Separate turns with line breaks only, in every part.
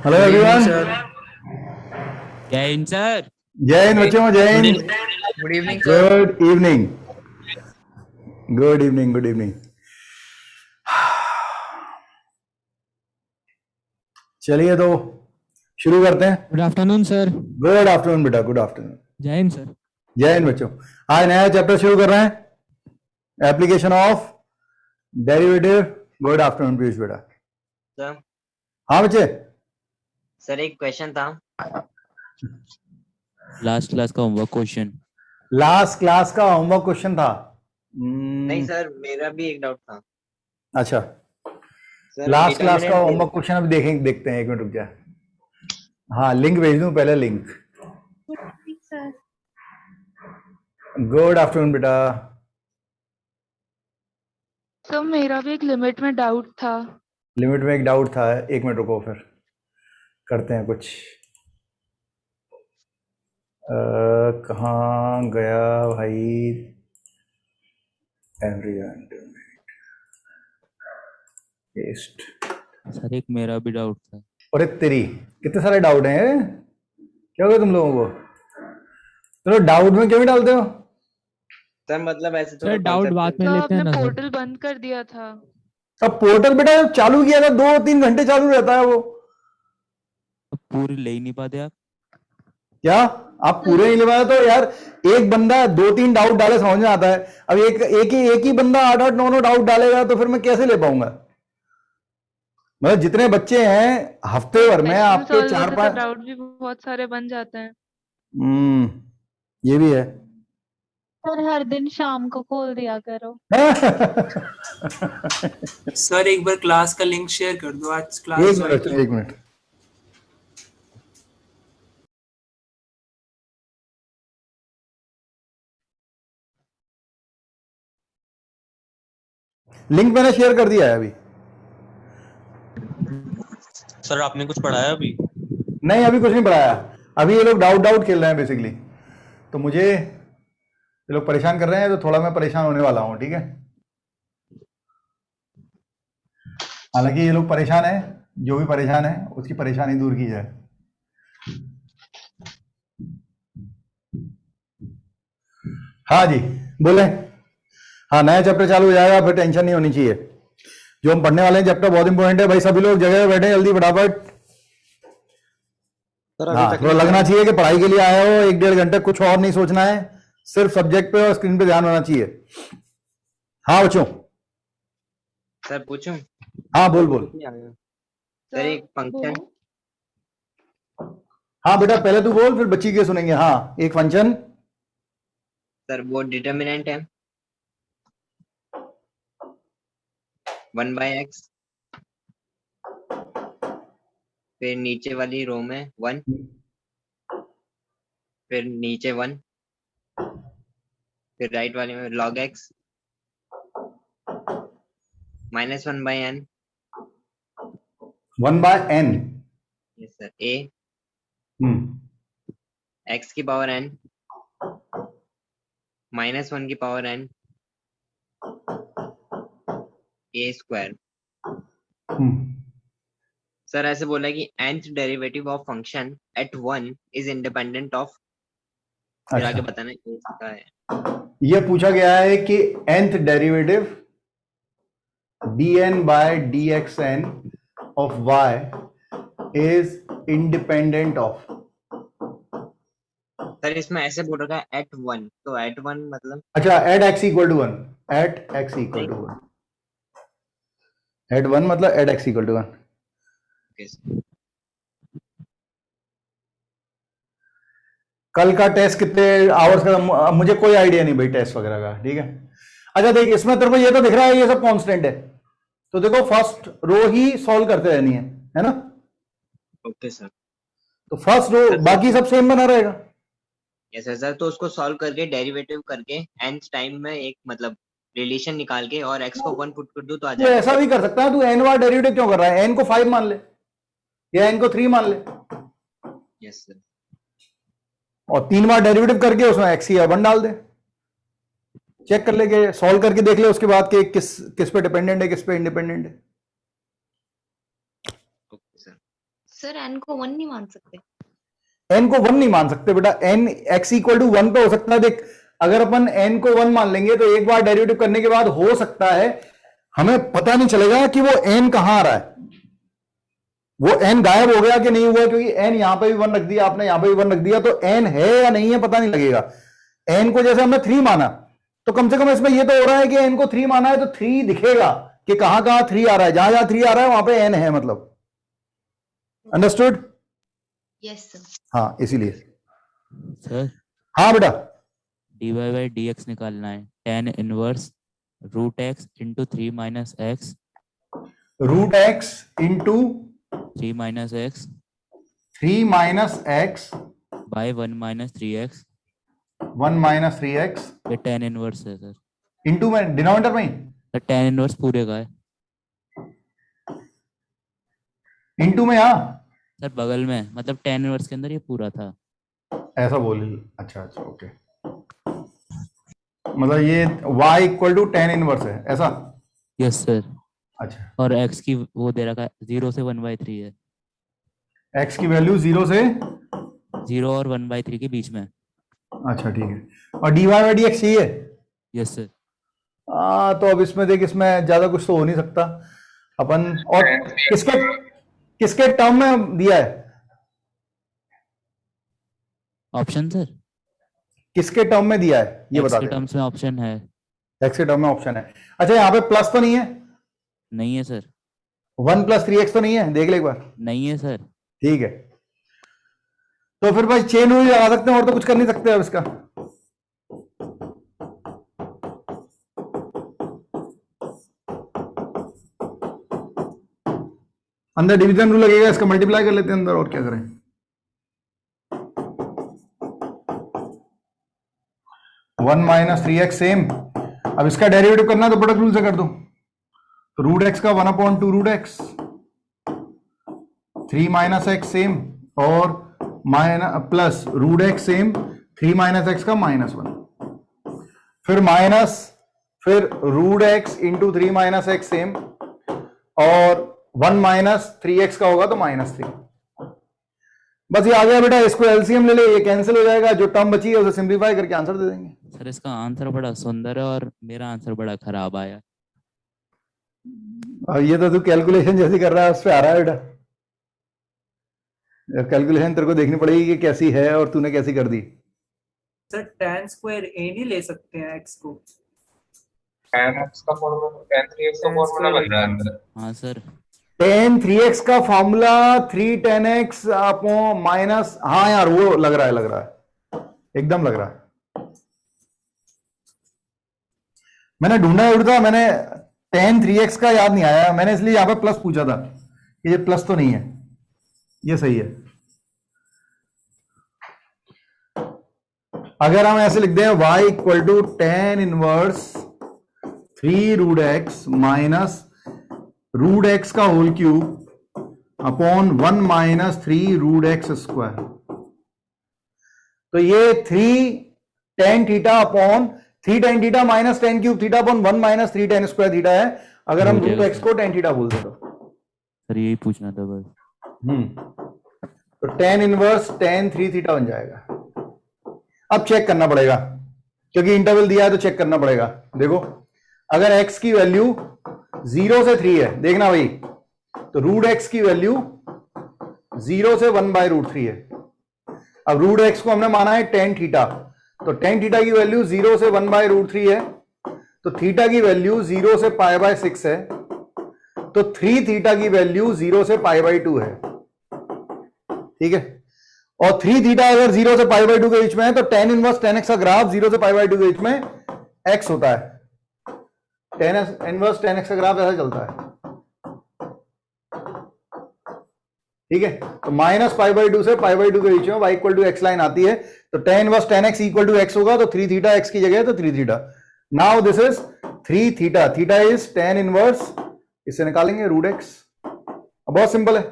Hello
good evening
everyone.
Sir.
जय हिंद sir.
जय हिंद बच्चों, जय Hind.
Good evening sir.
Good evening, good evening, good evening. चलिए तो शुरू करते हैं।
Good afternoon sir.
Good afternoon बेटा, गुड आफ्टरनून।
जय हिंद सर।
जय हिंद बच्चों। आज नया चैप्टर शुरू कर रहे हैं, application of derivative. Good afternoon Piyush बेटा।
सर
हाँ बच्चे।
सर एक क्वेश्चन था।
लास्ट क्लास का होमवर्क क्वेश्चन।
लास्ट क्लास का होमवर्क क्वेश्चन था।
नहीं सर, मेरा भी एक डाउट था
अच्छा,
सर।
लास्ट क्लास का
determinant
होमवर्क क्वेश्चन अभी देखते हैं। एक मिनट रुक जा। हाँ, लिंक भेज दूं पहले, लिंक। गुड आफ्टरनून बेटा।
सर मेरा भी एक लिमिट में डाउट था।
लिमिट में एक डाउट था, एक मिनट रुको, फिर करते हैं कुछ। कहाँ गया भाई? Everyone paste.
सर एक मेरा भी डाउट था।
अरे तेरी, कितने सारे डाउट हैं, क्या हो गया तुम लोगों को? चलो डाउट में क्यों नहीं डालते हो?
सर मतलब ऐसे
सर डाउट बाद में
तो
लेते हैं
आपने
ना सर।
पोर्टल बंद कर दिया था।
अब पोर्टल बेटा चालू किया था, 2-3 घंटे चालू रहता है वो।
अब पूरी ले ही नहीं पाते आप।
क्या आप पूरे नहीं ले पाए? तो यार एक बंदा 2-3 डाउट डाले समझ में आता है। अब एक ही बंदा 8-8 9-9 डाउट डालेगा तो फिर मैं कैसे ले पाऊंगा? मतलब जितने बच्चे हैं हफ्ते भर में आपके 4-5
डाउट भी बहुत सारे बन जाते हैं।
ये भी है।
सर हर दिन शाम को खोल दिया करो।
सर एक बार क्लास का लिंक शेयर कर दो, आज क्लास
एक
ज्वाइन
मिनट,
की।
एक मिनट। लिंक मैंने शेयर कर दिया है अभी।
सर आपने कुछ पढ़ाया अभी?
नहीं, अभी कुछ नहीं पढ़ाया। अभी ये लोग डाउट खेल रहे हैं बेसिकली, तो मुझे ये लोग परेशान कर रहे हैं, तो थोड़ा मैं परेशान होने वाला हूं, ठीक है। हालांकि ये लोग परेशान है, जो भी परेशान है उसकी परेशानी दूर की जाए। हाँ जी, बोले। हाँ, नया चैप्टर चालू हो जाएगा, फिर टेंशन नहीं होनी चाहिए। जो हम पढ़ने वाले हैं चैप्टर बहुत इंपॉर्टेंट है भाई। सभी लोग जगह बैठे, जल्दी फटाफट। हाँ, थोड़ा लगना चाहिए कि पढ़ाई के लिए आए हो। 1-1.5 घंटे कुछ और नहीं सोचना है, सिर्फ सब्जेक्ट पे और स्क्रीन पे ध्यान होना चाहिए। हाँ बच्चों।
सर पूछूं?
हाँ बोल बोल।
सर एक फंक्शन।
हाँ बेटा, पहले तू बोल, फिर बच्ची के सुनेंगे। हाँ, एक फंक्शन।
सर वो डिटर्मिनेंट है 1/x, फिर नीचे वाली रो में 1, फिर नीचे 1, फिर राइट वाले में log x -1/n।
1/n।
Yes sir. a x की पावर n -1 की power n a square. Sir ऐसे बोला कि nth derivative of function at 1 is independent of. फिर आगे बताना क्या है।
ये पूछा गया है कि nth derivative dn by dxn of y is independent of।
Sir इसमें ऐसे बोल रखा है एट 1, तो एट 1 मतलब।
अच्छा, at x equal to 1। At x equal to 1। At 1 मतलब एट x इक्वल टू 1। कल का टेस्ट कितने आवर्स का? मुझे कोई आइडिया नहीं भाई टेस्ट वगैरह का, ठीक है। अच्छा देख, इसमें तेरे को ये तो दिख रहा है ये सब कांस्टेंट है, तो देखो फर्स्ट रो ही सॉल्व करते रहनी है ना।
Okay sir.
तो फर्स्ट रो, बाकी सब सेम बना रहेगा।
Yes sir. तो उसको सॉल्व करके डेरिवेटिव करके nth टाइम में एक मतलब रिलेशन निकाल के और x को 1 पुट कर दो तो आ
तो
जाएगा।
ऐसा भी कर सकता है, तू n बार डेरिवेटिव क्यों कर रहा है? n को 5 मान ले या n को 3 मान ले,
यस सर।
और 3 बार डेरिवेटिव करके उसमें x की 1 डाल दे। चेक कर ले, के सॉल्व करके देख ले उसके बाद कि किस पे डिपेंडेंट है, किस पे इंडिपेंडेंट है।
Okay sir.
सर n को 1 नहीं मान सकते।
n को 1 नहीं मान सकते बेटा, n x इक्वल टू 1 पे हो सकता है। देख, अगर अपन n को 1 मान लेंगे तो एक बार डेरिवेटिव करने के बाद हो सकता है हमें पता नहीं चलेगा कि वो n कहां आ रहा है, वो n गायब हो गया कि नहीं हुआ, क्योंकि n यहां पे भी 1 रख दिया आपने, यहां पे भी 1 रख दिया, तो n है या नहीं है पता नहीं लगेगा। n को जैसे हमने 3 माना तो कम से कम इसमें ये तो हो रहा है कि n को 3 माना है तो 3 दिखेगा कि कहां कहां 3 आ रहा है, जहां जहां 3 आ रहा है वहां पे n है, मतलब अंडरस्टूड?
Yes sir.
हाँ इसीलिए।
सर
हाँ बेटा,
dy बाई dx निकालना है, tan inverse root x into 3 minus X,
root x into
3 minus X
3 minus X
by 1 minus 3x,
1 minus 3x
ये tan इनवर्स है सर।
इंटू में डिनोमिनेटर में ही,
सर tan इनवर्स पूरे का है
इंटू में, हाँ
सर बगल में, मतलब tan इनवर्स के अंदर ये पूरा था।
ऐसा बोल। अच्छा अच्छा ओके, मतलब ये y equal to tan inverse है ऐसा?
Yes sir.
अच्छा,
और x की वो दे रखा है 0 से 1/3 है,
x की वैल्यू 0 से,
0 और 1/3 के बीच में।
अच्छा ठीक है, और dy बाई dx चाहिए।
Yes sir.
तो अब इसमें देख, इसमें ज्यादा कुछ तो हो नहीं सकता अपन, और किसके किसके टर्म में दिया है,
ऑप्शन सर,
किसके टर्म में दिया है ये
x
बता
के
दे।
टर्म्स में ऑप्शन है।
x के टर्म में ऑप्शन है। अच्छा, यहाँ पे प्लस तो नहीं है?
नहीं है सर।
1 + 3x तो नहीं है? देख ले एक बार।
नहीं है सर।
ठीक है, तो फिर भाई चेन रूल लगा सकते हैं, और तो कुछ कर नहीं सकते अब इसका। अंदर डिवीजन रूल लगेगा, इसका मल्टीप्लाई कर लेते हैं अंदर, और क्या करें। One minus 3x same. अब इसका डेरिवेटिव करना है तो प्रोडक्ट रूल से कर दो, तो रूट एक्स का 1/2 root x, 3 minus x same, और plus root x same, 3 minus x का -1, फिर माइनस, फिर root x into 3 minus x same, और 1 माइनस 3x का होगा तो -3। बस ये आ गया बेटा, इसको एलसीएम ले ले, ये कैंसिल हो जाएगा, जो टर्म बची है उसे सिंप्लीफाई करके आंसर दे देंगे।
सर इसका आंसर बड़ा सुंदर है और मेरा आंसर बड़ा खराब आया।
और ये तो तू कैलकुलेशन जैसी कर रहा है उस पे आ रहा है बेटा, कैलकुलेशन तेरे को देखनी पड़ेगी कि कैसी है और तूने कैसी कर दी।
सर tan स्क्वायर a नहीं ले सकते हैं x को।
tan x का फॉर्मूला, tan 3x का फॉर्मूला बन रहा है अंदर।
हाँ सर।
tan 3x का formula 3 tan x upon minus, हाँ यार वो लग रहा है, एकदम लग रहा है। मैंने ढूंढा उड़ता, मैंने tan 3x का याद नहीं आया, मैंने इसलिए यहां पे प्लस पूछा था कि ये प्लस तो नहीं है, ये सही है। अगर हम ऐसे लिख दें y equal to tan inverse 3 root x minus root x का whole cube upon 1 minus 3 root x square, तो ये 3 tan theta upon 3 tan theta minus tan cube theta upon 1 minus 3 tan square theta है। अगर हम root x को tan theta बोल दे तो
सर यही पूछना था बस।
तो tan इनवर्स tan 3 थीटा बन जाएगा। अब चेक करना पड़ेगा, क्योंकि इंटरवल दिया है तो चेक करना पड़ेगा। देखो, अगर x की वैल्यू 0 से 3 है, देखना भाई, तो रूट एक्स की वैल्यू 0 से 1/√3 है। अब रूट एक्स को हमने माना है tan थीटा, तो tan थीटा की वैल्यू 0 से 1/√3 है, तो थीटा की वैल्यू 0 से π/6 है, तो 3 थीटा की वैल्यू 0 से π/2 है। ठीक है, और 3 थीटा अगर 0 से π/2 के बीच में है तो tan इनवर्स tan x का ग्राफ 0 से π/2 के बीच में x होता है। tan इनवर्स tan x का ग्राफ ऐसा चलता है। ठीक है, तो -π/2 से π/2 के बीच में y equal to x line आती है, तो tan inverse tan x equal to x होगा, तो 3 थीटा x की जगह है तो 3 theta. Now this is 3 theta, theta is tan inverse, इससे निकालेंगे रूट एक्स। बहुत सिंपल है,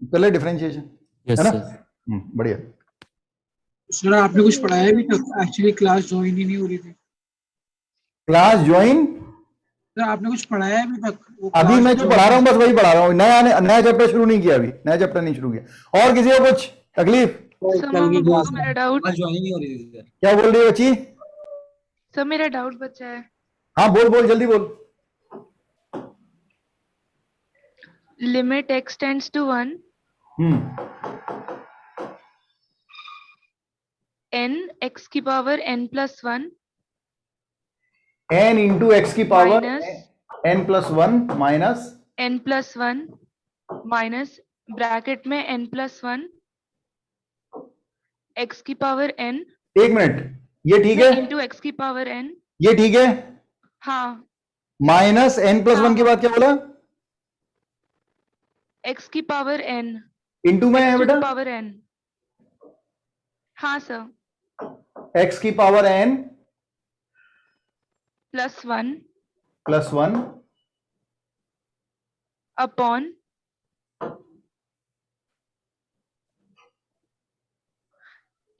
पहले डिफरेंशिएशन
यस
है ना।
सर।
बढ़िया।
सर आपने कुछ पढ़ाया भी तक, एक्चुअली क्लास ज्वाइन ही नहीं हो रही थी।
क्लास ज्वाइन
सर आपने कुछ पढ़ाया है अभी तक? वो
अभी
class
मैं जो
जो-
पढ़ा रहा हूँ बस वही पढ़ा रहा हूँ, नया चैप्टर शुरू नहीं किया, अभी नया चैप्टर नहीं शुरू किया। और किसी को कुछ तकलीफ?
सर
कल की क्लास
मेरा डाउट,
ज्वाइन नहीं हो रही थी सर।
क्या बोल रही है बच्ची?
सर मेरा डाउट बचा है।
हाँ बोल बोल, जल्दी बोल।
Limit x tends to 1, n x की power n plus 1
n into x की power
minus
n plus 1 minus
n plus 1 minus bracket में n प्लस 1 x की पावर n
एक मिनट, ये ठीक है,
इंटू x की पावर n।
ये ठीक है।
हाँ,
माइनस n प्लस 1 के बाद क्या बोला?
x की पावर n
इंटू में है
टू द
बेटा,
पावर n। हाँ सर,
x की power n
plus 1
plus 1
upon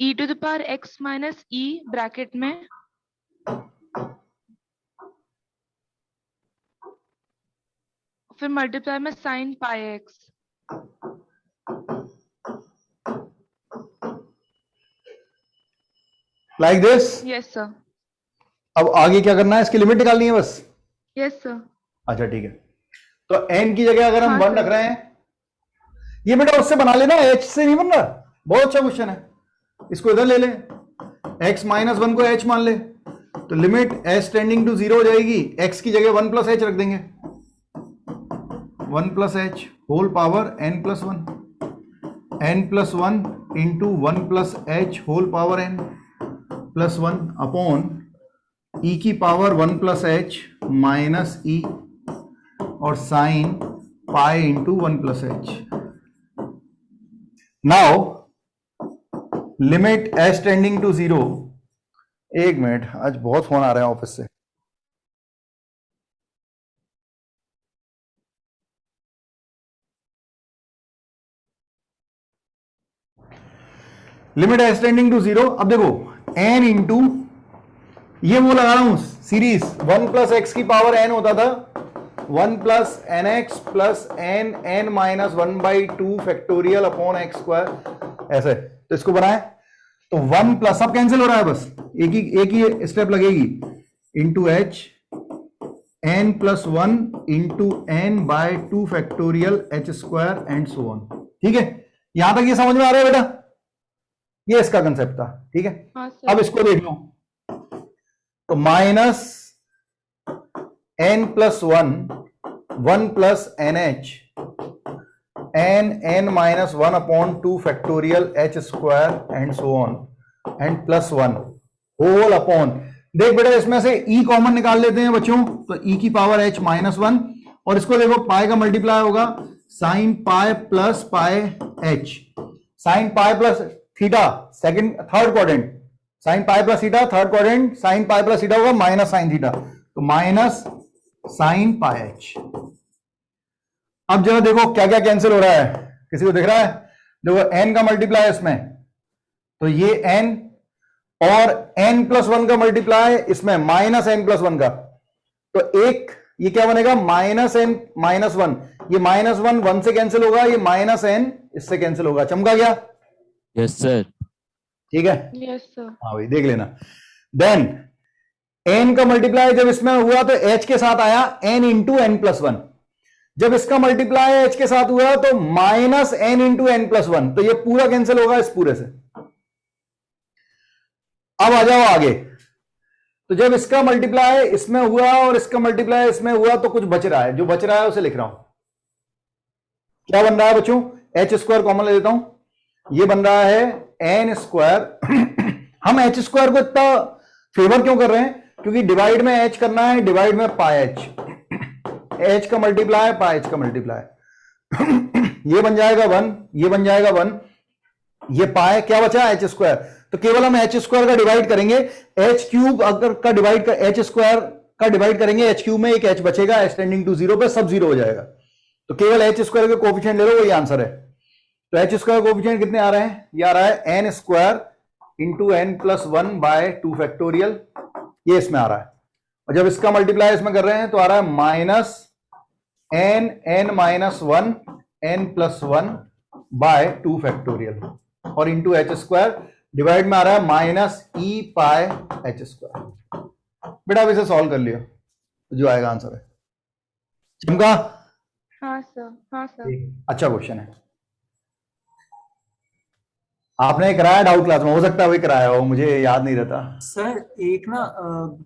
e to the power x minus e bracket में फिर मल्टीप्लाई में sine pi X.
Like this.
Yes sir,
अब आगे क्या करना है, इसकी लिमिट निकालनी है बस।
Yes sir.
अच्छा ठीक है, तो n की जगह अगर हम
हाँ,
1
सर।
रख रहे हैं, ये बेटा उससे बना लेना, h से नहीं बन रहा। बहुत अच्छा क्वेश्चन है, इसको इधर ले ले, x माइनस 1 को h मान ले, तो लिमिट h टेंडिंग टू 0 हो जाएगी। x की जगह 1 प्लस h रख देंगे, 1 plus h whole power n plus 1, n plus 1 into 1 plus h whole power n plus 1 upon e की power 1 plus h minus e और sine pi into 1 plus h। Now limit h tending to 0। एक minute, आज बहुत phone आ रहे हैं office से। Limit h tending to 0। अब देखो n इंटू, ये वो लगा रहा हूं सीरीज, 1 प्लस एक्स की पावर n होता था, 1 plus N X plus N N minus 1/2 factorial upon X square, ऐसे। तो इसको बनाए तो 1 प्लस, सब कैंसिल हो रहा है, बस एक ही स्टेप लगेगी, into H N plus 1 into n/2 factorial H square and so on. ठीक है, यहां तक ये समझ में आ रहा है बेटा? ये इसका कंसेप्ट था, ठीक है।
हाँ सर।
अब इसको देख लो, तो minus n plus 1 plus N H N minus 1 upon 2 factorial H square and so on and plus 1 whole upon, देख बेटा इसमें से e कॉमन निकाल लेते हैं बच्चों, तो e की पावर h माइनस 1, और इसको देखो पाई का मल्टीप्लाई होगा sine pi plus pi h, sine pi plus theta third quadrant, sine pi plus theta third quadrant, sine pi plus theta होगा माइनस साइन थीटा, तो माइनस साइन पाई एच। अब जरा देखो क्या क्या कैंसिल हो रहा है, किसी को दिख रहा है? देखो n का मल्टीप्लाई इसमें, तो ये n और n प्लस 1 का मल्टीप्लाई इसमें माइनस n प्लस 1 का, तो एक ये क्या बनेगा, माइनस n माइनस 1, ये माइनस 1 से कैंसिल होगा, ये माइनस n इससे कैंसिल होगा। चमका गया?
Yes sir.
ठीक है,
यस सर।
हाँ भाई देख लेना। देन n का मल्टीप्लाई जब इसमें हुआ तो h के साथ आया n इंटू एन प्लस 1, जब इसका मल्टीप्लाई h के साथ हुआ तो minus n into N plus 1, तो ये पूरा कैंसिल होगा इस पूरे से। अब आ जाओ आगे, तो जब इसका मल्टीप्लाई इसमें हुआ और इसका मल्टीप्लाई इसमें हुआ तो कुछ बच रहा है, जो बच रहा है उसे लिख रहा हूं। क्या बन रहा है बच्चों? एच स्क्वायर कॉमन ले लेता हूं, ये बन रहा है एन स्क्वायर। हम एच स्क्वायर को इतना फेवर क्यों कर रहे हैं? क्योंकि डिवाइड में एच करना है, डिवाइड में पाई एच, एच का मल्टीप्लाई पाई एच का मल्टीप्लाई। ये बन जाएगा 1, ये बन जाएगा 1, ये पाए, क्या बचा? H square. तो केवल हम एच स्क्वायर का डिवाइड करेंगे, एच क्यूब अगर का डिवाइड कर एच स्क्वायर का डिवाइड करेंगे, एच क्यूब में एक एच बचेगा, एच टेंडिंग टू 0 पे सब 0 हो जाएगा, तो केवल एच स्क्वायर के कोफिशिएंट ले लो, वही आंसर है। तो एच स्क्वायर कोफिशिएंट कितने आ रहे हैं? ये आ रहा है N square into N plus 1 by 2 factorial, ये इसमें आ रहा है, और जब इसका मल्टीप्लाई इसमें कर रहे हैं तो आ रहा है minus n minus 1 n+1 by 2 factorial और इंटू h², डिवाइड में आ रहा है माइनस e पाई h²। बेटा अब इसे सॉल्व कर लियो, जो आएगा आंसर है। चमका?
हाँ सर, हाँ सर।
अच्छा क्वेश्चन है। आपने कराया डाउट क्लास में, हो सकता है वही कराया हो, मुझे याद नहीं रहता।
सर एक ना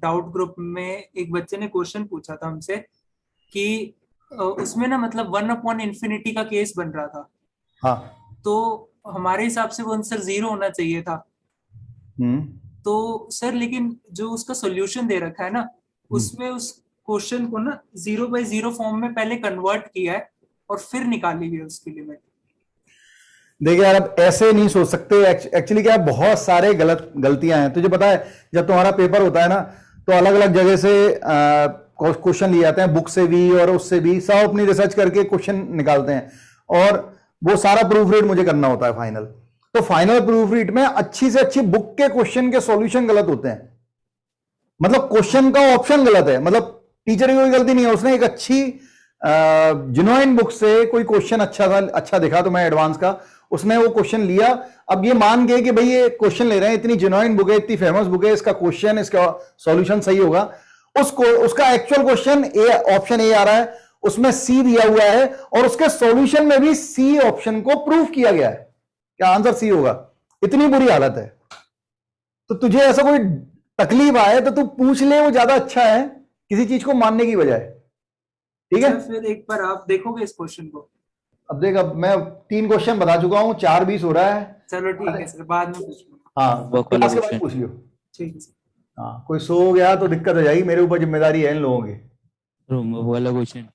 डाउट ग्रुप में एक बच्चे ने क्वेश्चन पूछा था हमसे कि उसमें ना मतलब 1/∞ का केस बन रहा था।
हाँ।
तो हमारे हिसाब से वो आंसर 0 होना चाहिए था। तो सर लेकिन जो उसका सॉल्यूशन दे रखा है ना, उसमें उस क्वेश्चन को ना 0/0 फॉर्म में पहले कन्वर्ट किया है और फिर निकाली हुई है उसकी लिमिट।
देखिए यार, अब ऐसे नहीं सोच सकते। एक्चुअली क्या है, बहुत सारे गलतियां हैं। तुझे पता है जब तुम्हारा पेपर होता है ना, तो अलग अलग जगह से क्वेश्चन लिए जाते हैं, बुक से भी और उससे भी, सब अपनी रिसर्च करके क्वेश्चन निकालते हैं और वो सारा प्रूफ रीड मुझे करना होता है फाइनल। तो फाइनल प्रूफ रीड में अच्छी से अच्छी बुक के क्वेश्चन के सॉल्यूशन गलत होते हैं, मतलब क्वेश्चन का ऑप्शन गलत है, मतलब टीचर की कोई गलती नहीं है। उसने एक अच्छी जेन्युइन बुक से कोई क्वेश्चन अच्छा दिखा तुम्हें एडवांस का, उसने वो क्वेश्चन लिया। अब ये मान गए कि भाई ये क्वेश्चन ले रहे हैं, इतनी जेन्युइन बुक है, इतनी फेमस बुक है, इसका क्वेश्चन, इसका सॉल्यूशन सही होगा। उसका एक्चुअल क्वेश्चन ऑप्शन ए आ रहा है, उसमें सी दिया हुआ है और उसके सॉल्यूशन में भी सी ऑप्शन को प्रूव किया गया है, क्या आंसर सी होगा। इतनी बुरी हालत है, तो तुझे ऐसा कोई तकलीफ आए तो तू पूछ ले, वो ज्यादा अच्छा है किसी चीज को मानने की बजाय। ठीक है,
फिर एक बार आप देखोगे इस क्वेश्चन को।
अब देख, अब मैं 3 क्वेश्चन बता चुका हूं, 4:20 हो रहा है।
चलो ठीक है सर, बाद में पूछ लूंगा।
हाँ, क्लास के बाद पूछ लियो।
ठीक है सर।
हाँ, कोई सो गया तो दिक्कत हो जाएगी, मेरे ऊपर जिम्मेदारी है इन लोगों की।
होमवर्क वाला क्वेश्चन।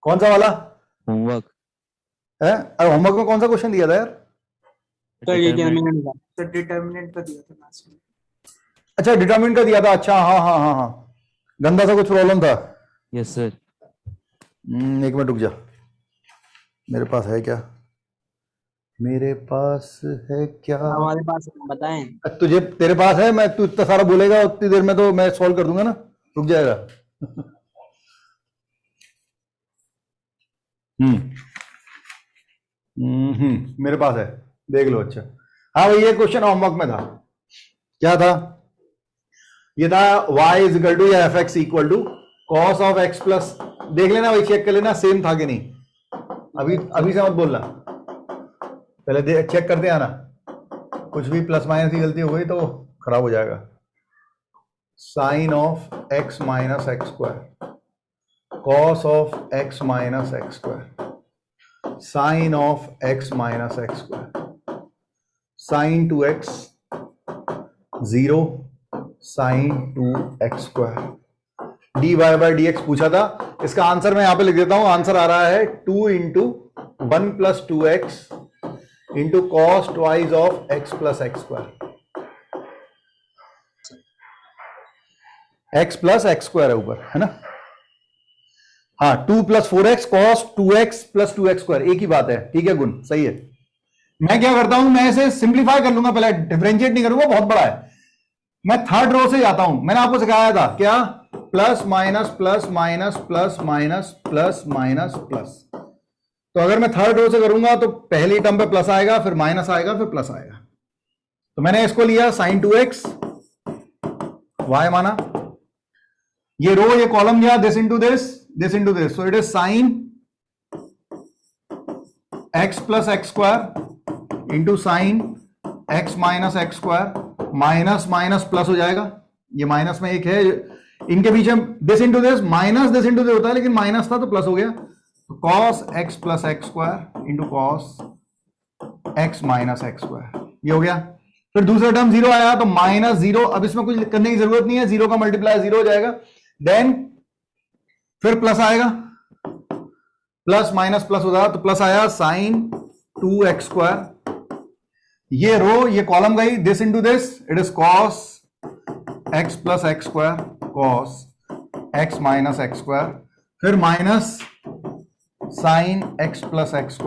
कौन सा वाला?
होमवर्क
है? अरे होमवर्क में कौन सा क्वेश्चन दिया था यार?
सर डिटर्मिनेंट का दिया था लास्ट में।
अच्छा, डिटरमिनेंट का दिया था। अच्छा, हाँ हाँ हाँ हाँ, गंदा सा कुछ प्रॉब्लम था।
Yes sir.
एक मिनट रुक जा, मेरे पास है क्या? मेरे पास है क्या?
हमारे पास बताएं।
तुझे, तेरे पास है? मैं, तू इतना सारा बोलेगा उतनी देर में तो मैं सॉल्व कर दूंगा ना, रुक जाएगा। मेरे पास है, देख लो। अच्छा हाँ भाई, ये क्वेश्चन होमवर्क में था। क्या था? ये था y = या fx = cos of x plus, देख लेना भाई, चेक कर लेना सेम था कि नहीं। अभी से मत बोलना, पहले चेक करते आना, कुछ भी प्लस माइनस की गलती हो गई तो खराब हो जाएगा। Sine of x minus x², cos of x minus x², sine of x minus x², sine 2x 0, sine 2x², dy by dx पूछा था। इसका आंसर मैं यहां पे लिख देता हूं। आंसर आ रहा है 2 × 1 + 2x × cos twice of x plus x², x plus x² है ऊपर, है ना? हाँ, 2 + 4x cos 2x + 2x², एक ही बात है। ठीक है, गुण सही है। मैं क्या करता हूं, मैं इसे सिंप्लीफाई कर लूंगा, पहले डिफरेंशिएट नहीं करूंगा, बहुत बड़ा है। मैं थर्ड रो से जाता हूं, मैंने आपको सिखाया था क्या? Plus minus plus minus plus minus plus minus plus. तो अगर मैं थर्ड रो से करूंगा तो पहली टर्म पे प्लस आएगा, फिर माइनस आएगा, फिर प्लस आएगा। तो मैंने इसको लिया sin 2x, y माना, ये रो ये कॉलम लिया, this into this, so it is sin x plus x² into sine x minus x², minus minus plus हो जाएगा। ये माइनस में एक है, इनके बीच में this into this, minus this into this होता है, लेकिन माइनस था तो प्लस हो गया। तो cos x plus x² into cos x minus x², ये हो गया। फिर दूसरा टर्म 0 आया तो -0, अब इसमें कुछ करने की जरूरत नहीं है, 0 का मल्टीप्लाई 0 हो जाएगा। देन फिर प्लस आएगा, प्लस माइनस प्लस होगा तो प्लस आया sin 2x², ये रो ये कॉलम गई, this into this, it is cos x plus x², cos x minus x², फिर minus sin x plus x²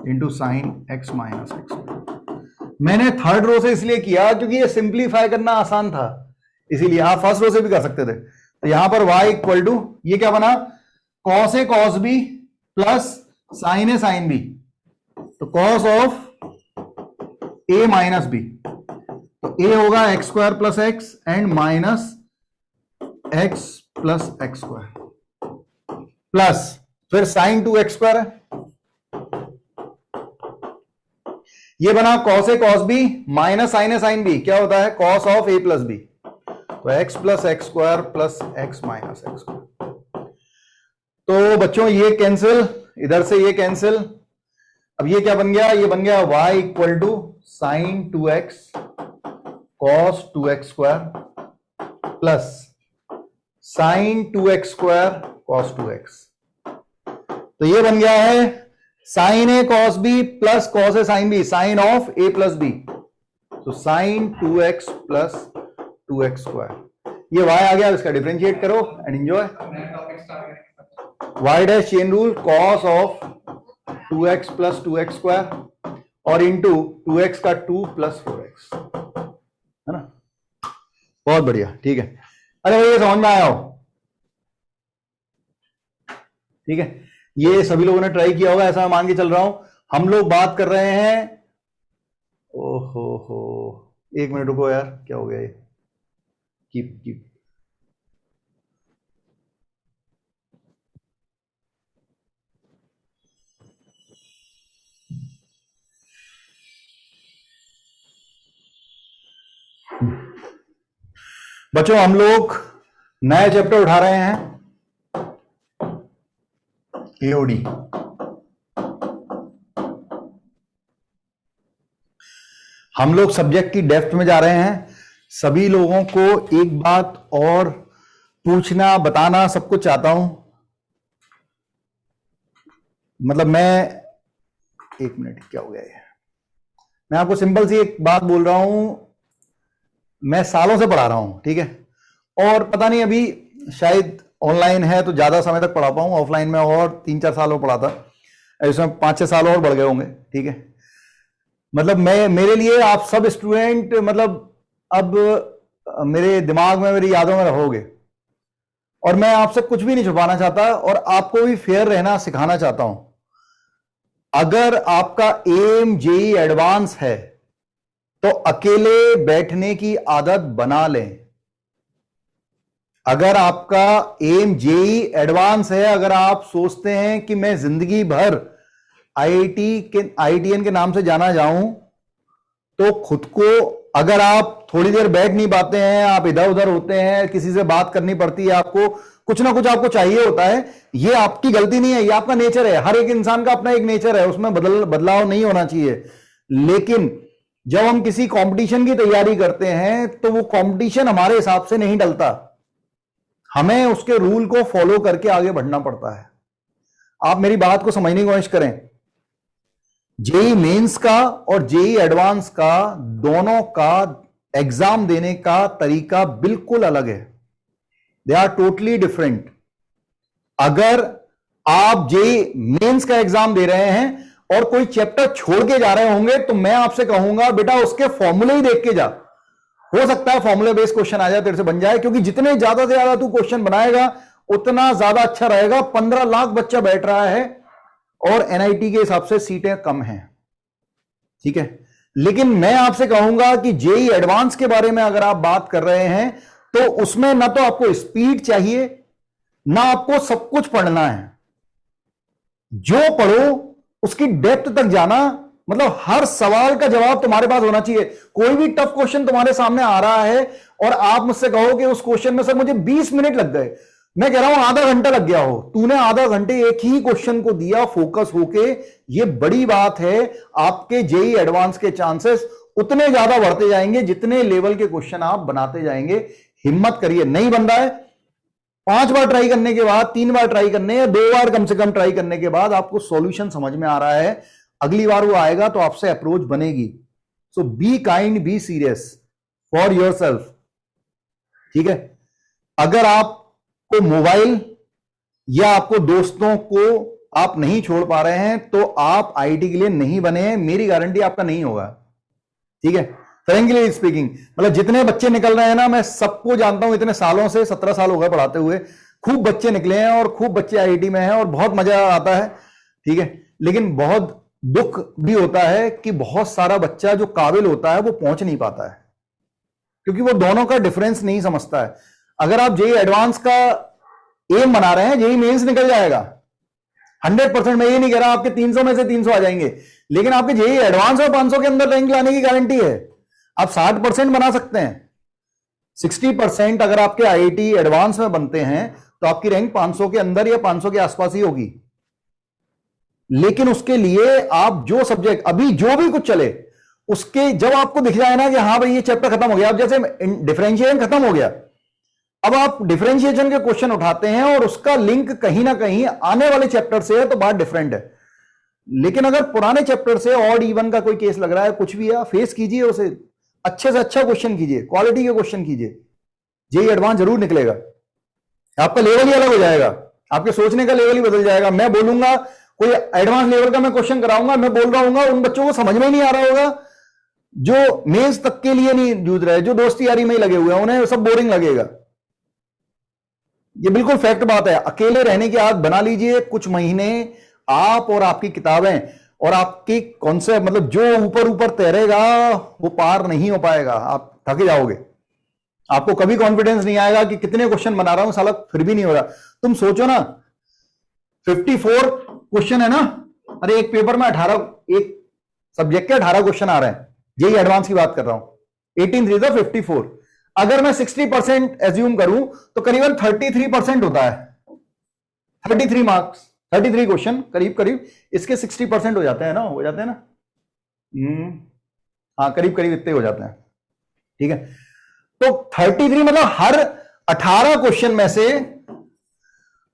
into sin x minus x²। मैंने third row से इसलिए किया क्योंकि ये सिंप्लीफाई करना आसान था। इसीलिए आप फर्स्ट रो से भी कर सकते थे। तो यहां पर y इक्वल टू ये क्या बना, cos a cos b plus sin a sin b, तो cos of a minus b, तो a होगा x square plus x and minus x plus x square plus फिर साइन 2x स्क्वायर है, ये बना cos a cos b minus sin a sin b, क्या होता है cos of a plus b, तो x plus x square plus x minus x square. तो बच्चों ये कैंसिल, इधर से ये कैंसिल, अब ये क्या बन गया, ये बन गया y equal to sine 2x cos 2x square plus sine 2x square cos 2x, तो ये बन गया है sine a cos b plus cos a sin b, sine of a plus b, तो sine 2x plus 2x square, ये y आ गया, इसका डिफरेंशिएट करो and enjoy. y dash chain rule cos of 2x plus 2x square और into 2x का 2 plus 4x, है ना, बहुत बढ़िया, ठीक है। अरे भाई ये समझ में आया हो, ठीक है, ये सभी लोगों ने ट्राई किया होगा, ऐसा मैं मान के चल रहा हूं। हम लोग बात कर रहे हैं, ओहो, एक मिनट रुको यार, क्या हो गया ये, कीप बच्चों हम लोग नया चैप्टर उठा रहे हैं, एओडी। हम लोग सब्जेक्ट की डेप्थ में जा रहे हैं। सभी लोगों को एक बात और पूछना, बताना सब कुछ चाहता हूं, मतलब मैं, एक मिनट क्या हो गया ये, मैं आपको सिंपल सी एक बात बोल रहा हूं, मैं सालों से पढ़ा रहा हूं, ठीक है, और पता नहीं अभी शायद ऑनलाइन है तो ज्यादा समय तक पढ़ा पाऊं, ऑफलाइन में और 3-4 सालों पढ़ा था, इसमें 5-6 साल और बढ़ गए होंगे, ठीक है। मतलब मैं, मेरे लिए आप सब स्टूडेंट मतलब अब मेरे दिमाग में, मेरी यादों में रहोगे, और मैं आपसे कुछ भी नहीं छुपाना चाहता और आपको भी फेयर रहना सिखाना चाहता हूं। अगर आपका एम जेई एडवांस है तो अकेले बैठने की आदत बना लें। अगर आपका एम जेई एडवांस है, अगर आप सोचते हैं कि मैं जिंदगी भर आईआईटीएन के नाम से जाना जाऊं, तो खुद को, अगर आप थोड़ी देर बैठ नहीं पाते हैं, आप इधर उधर होते हैं, किसी से बात करनी पड़ती है, आपको कुछ ना कुछ आपको चाहिए होता है, ये आपकी गलती नहीं है, ये आपका नेचर है। हर एक इंसान का अपना एक नेचर है, उसमें बदलाव नहीं होना चाहिए। लेकिन जब हम किसी कंपटीशन की तैयारी करते हैं तो वो कंपटीशन हमारे हिसाब से नहीं डलता, हमें उसके रूल को फॉलो करके आगे बढ़ना पड़ता है। आप मेरी बात को समझने की कोशिश करें। जेई मेंस का और जेई एडवांस का, दोनों का एग्जाम देने का तरीका बिल्कुल अलग है, दे आर टोटली डिफरेंट। अगर आप जेई मेंस का एग्जाम दे रहे हैं और कोई चैप्टर छोड़ के जा रहे होंगे तो मैं आपसे कहूंगा बेटा उसके फॉर्मूले ही देख के जा, हो सकता है फॉर्मूले बेस्ड क्वेश्चन आ जाए, तेरे से बन जाए, क्योंकि जितने ज्यादा से ज्यादा तू क्वेश्चन बनाएगा उतना ज्यादा अच्छा रहेगा। 15 लाख बच्चा बैठ रहा है और एनआईटी के हिसाब से सीटें कम हैं, ठीक है। लेकिन मैं आपसे कहूंगा कि जेई एडवांस के बारे में अगर आप बात कर रहे हैं तो उसमें ना तो आपको स्पीड चाहिए, ना आपको सब कुछ पढ़ना है। जो पढ़ो उसकी डेप्थ तक जाना, मतलब हर सवाल का जवाब तुम्हारे पास होना चाहिए। कोई भी टफ क्वेश्चन तुम्हारे सामने आ रहा है और आप मुझसे कहो कि उस क्वेश्चन में सर मुझे 20 मिनट लग गए, मैं कह रहा हूं आधा घंटा लग गया हो, तूने आधा घंटे एक ही क्वेश्चन को दिया फोकस होके, ये बड़ी बात है। आपके जेई एडवांस के चांसेस उतने ज्यादा बढ़ते जाएंगे जितने लेवल के क्वेश्चन आप बनाते जाएंगे। हिम्मत करिए, नहीं बन रहा है, 5 बार ट्राई करने के बाद, 3 बार ट्राई करने या 2 बार कम से कम ट्राई करने के बाद आपको सॉल्यूशन समझ में आ रहा है, अगली बार वो आएगा तो आपसे अप्रोच बनेगी। So be kind, be serious for yourself, ठीक है। अगर आपको मोबाइल या आपको दोस्तों को आप नहीं छोड़ पा रहे हैं तो आप आईटी के लिए नहीं बने हैं, मेरी गारंटी आपका नहीं होगा, ठीक है। फ्रेंकली स्पीकिंग, मतलब जितने बच्चे निकल रहे हैं ना, मैं सबको जानता हूं, इतने सालों से, 17 साल हो गए पढ़ाते हुए, खूब बच्चे निकले हैं और खूब बच्चे आईआईटी में हैं और बहुत मजा आता है, ठीक है। लेकिन बहुत दुख भी होता है कि बहुत सारा बच्चा जो काबिल होता है वो पहुंच नहीं पाता है, क्योंकि वो दोनों का डिफरेंस नहीं समझता है। अगर आप जेई एडवांस का एम बना रहे हैं, जेई मेंस निकल जाएगा 100%। मैं ये नहीं कह रहा आपके 300 में से 300 आ जाएंगे, लेकिन आपके जेई एडवांस और 500 के अंदर रैंक लाने की गारंटी है। आप 60% बना सकते हैं, 60% अगर आपके आईआईटी एडवांस में बनते हैं तो आपकी रैंक 500 के अंदर या 500 के आसपास ही होगी। लेकिन उसके लिए आप जो सब्जेक्ट अभी जो भी कुछ चले, उसके जब आपको दिख जाए ना कि हाँ भाई ये चैप्टर खत्म हो गया, अब जैसे डिफरेंशिएशन खत्म हो गया, अब आप डिफरेंशिएशन के क्वेश्चन उठाते हैं और उसका लिंक कहीं ना कहीं आने वाले चैप्टर से है तो बात डिफरेंट है। लेकिन अगर पुराने चैप्टर से ऑड इवन का कोई केस लग रहा है, कुछ भी है, फेस कीजिए उसे, अच्छे से अच्छा क्वेश्चन कीजिए, क्वालिटी के क्वेश्चन कीजिए, जेई एडवांस जरूर निकलेगा। आपका लेवल ही अलग हो जाएगा, आपके सोचने का लेवल ही बदल जाएगा। मैं बोलूंगा कोई एडवांस लेवल का मैं क्वेश्चन कराऊंगा, मैं बोल रहा हूँ उन बच्चों को समझ में नहीं आ रहा होगा जो मेंस तक के लिए नहीं जूझ रहे, जो दोस्ती यारी में ही लगे हुए हैं, उन्हें सब बोरिंग लगेगा। ये बिल्कुल फैक्ट बात है। अकेले रहने की आदत बना लीजिए, कुछ महीने आप और आपकी किताबें और आपकी कॉन्सेप्ट, मतलब जो ऊपर ऊपर तैरेगा वो पार नहीं हो पाएगा, आप थक जाओगे। आपको कभी कॉन्फिडेंस नहीं आएगा कि कितने क्वेश्चन बना रहा हूं साला फिर भी नहीं हो रहा। तुम सोचो ना, 54 क्वेश्चन है ना, अरे एक पेपर में 18, एक सब्जेक्ट के 18 क्वेश्चन आ रहे हैं, जेई एडवांस की बात कर रहा हूं। 18 3 54, अगर मैं 60% एज्यूम करूं तो करीबन 33% होता है। 33 मार्क्स, 33 क्वेश्चन करीब करीब इसके 60% हो जाते हैं ना, हो जाते हैं ना, हाँ करीब करीब इतने हो जाते हैं, ठीक है। तो 33 मतलब हर 18 क्वेश्चन में से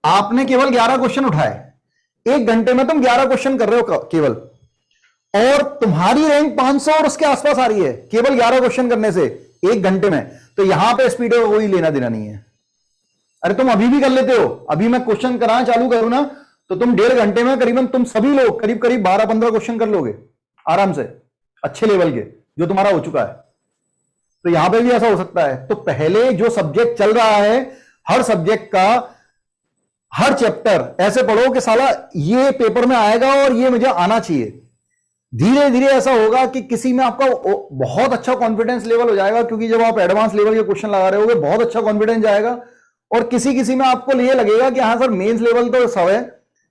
आपने केवल 11 क्वेश्चन उठाए। एक घंटे में तुम 11 क्वेश्चन कर रहे हो केवल, और तुम्हारी रैंक 500 और उसके आसपास आ रही है केवल 11 क्वेश्चन करने से एक घंटे में। तो यहां पे स्पीड का कोई लेना देना नहीं है। अरे तुम अभी भी कर लेते हो, अभी मैं क्वेश्चन कराना चालू करूं ना तो तुम 1.5 घंटे में करीबन तुम सभी लोग करीब करीब 12-15 क्वेश्चन कर लोगे आराम से, अच्छे लेवल के, जो तुम्हारा हो चुका है। तो यहां पे भी ऐसा हो सकता है। तो पहले जो सब्जेक्ट चल रहा है, हर सब्जेक्ट का हर चैप्टर ऐसे पढ़ो कि साला ये पेपर में आएगा और ये मुझे आना चाहिए। धीरे धीरे ऐसा होगा कि किसी में आपका बहुत अच्छा कॉन्फिडेंस लेवल हो जाएगा, क्योंकि जब आप एडवांस लेवल के क्वेश्चन लगा रहे होगे बहुत अच्छा कॉन्फिडेंस जाएगा। और किसी किसी में आपको ये लगेगा कि हाँ सर मेंस लेवल तो सब है,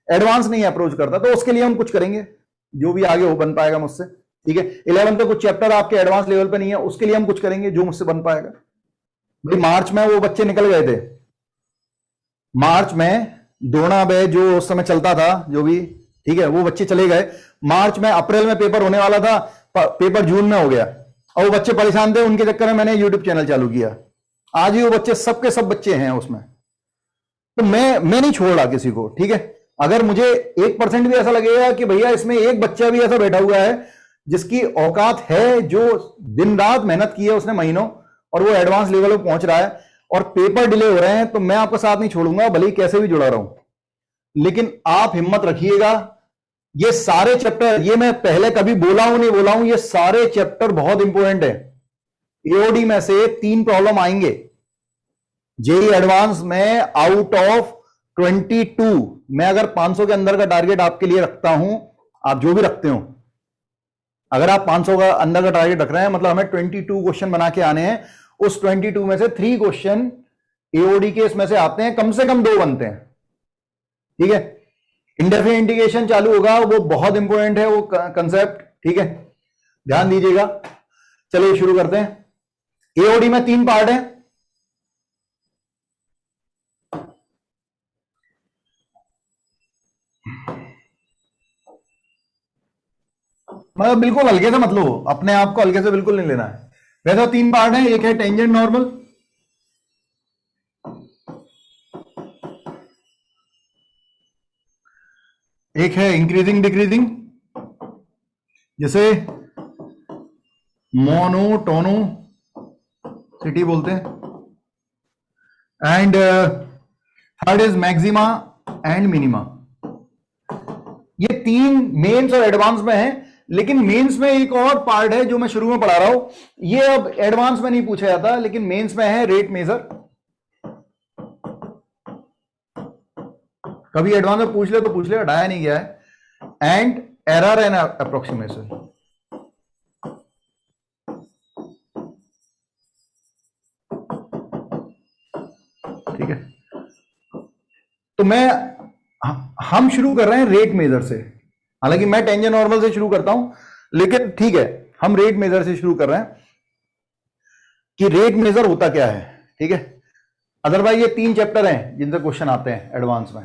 एडवांस नहीं अप्रोच करता, तो उसके लिए हम कुछ करेंगे, जो भी आगे हो बन पाएगा मुझसे, ठीक है। 11 तो कुछ चैप्टर आपके एडवांस लेवल पे नहीं है, उसके लिए हम कुछ करेंगे जो मुझसे बन पाएगा। भाई मार्च में वो बच्चे निकल गए थे, मार्च में द्रोणा बैच जो उस समय चलता था जो भी, ठीक है, वो बच्चे चले गए। मार्च में, अप्रैल में पेपर होने वाला था, पेपर जून में हो गया और वो बच्चे परेशान थे, उनके चक्कर में मैंने यूट्यूब चैनल चालू किया। आज ही वो बच्चे सबके सब बच्चे हैं उसमें। तो मैं नहीं छोड़ रहा किसी को, ठीक है। अगर मुझे 1% भी ऐसा लगेगा कि भैया इसमें एक बच्चा भी ऐसा बैठा हुआ है जिसकी औकात है, जो दिन रात मेहनत की है उसने महीनों, और वो एडवांस लेवल पर पहुंच रहा है और पेपर डिले हो रहे हैं, तो मैं आपका साथ नहीं छोड़ूंगा, भले ही कैसे भी जुड़ा रहूं। लेकिन आप हिम्मत रखिएगा। ये सारे चैप्टर, ये मैं पहले कभी बोला हूं नहीं बोला हूं, ये सारे चैप्टर बहुत इंपॉर्टेंट है। एओडी में से 3 प्रॉब्लम आएंगे जेई एडवांस में आउट ऑफ 22। मैं अगर 500 के अंदर का टारगेट आपके लिए रखता हूं, आप जो भी रखते हो, अगर आप 500 का अंदर का टारगेट रख रहे हैं मतलब हमें 22 क्वेश्चन बना के आने हैं। उस 22 में से 3 क्वेश्चन एओडी के इसमें से आते हैं, कम से कम 2 बनते हैं, ठीक है। इंडेफिनिट इंटीग्रेशन चालू होगा, वो बहुत इंपॉर्टेंट है वो कंसेप्ट, ठीक है, ध्यान दीजिएगा। चलिए शुरू करते हैं। एओडी में 3 पार्ट है। मतलब बिल्कुल हल्के से मत लो, अपने आप को हल्के से बिल्कुल नहीं लेना है। वैसे 3 पार्ट है, एक है टेंजेंट नॉर्मल, एक है इंक्रीजिंग डिक्रीजिंग, जैसे मोनोटोनिसिटी बोलते हैं, and third is maxima and minima. ये 3 मेंस और एडवांस में है, लेकिन मेंस में एक और पार्ट है जो मैं शुरू में पढ़ा रहा हूं, ये अब एडवांस में नहीं पूछा जाता, लेकिन मेंस में है रेट मेजर। कभी एडवांस में पूछ ले तो पूछ ले, हटाया नहीं गया है। एंड एरर एंड अप्रोक्सीमेशन, ठीक है। तो हम शुरू कर रहे हैं रेट मेजर से, हालांकि मैं टेंजेंट नॉर्मल से शुरू करता हूं, लेकिन ठीक है हम रेट मेजर से शुरू कर रहे हैं कि रेट मेजर होता क्या है, ठीक है। अदरवाइज ये 3 चैप्टर हैं जिनसे क्वेश्चन आते हैं एडवांस में।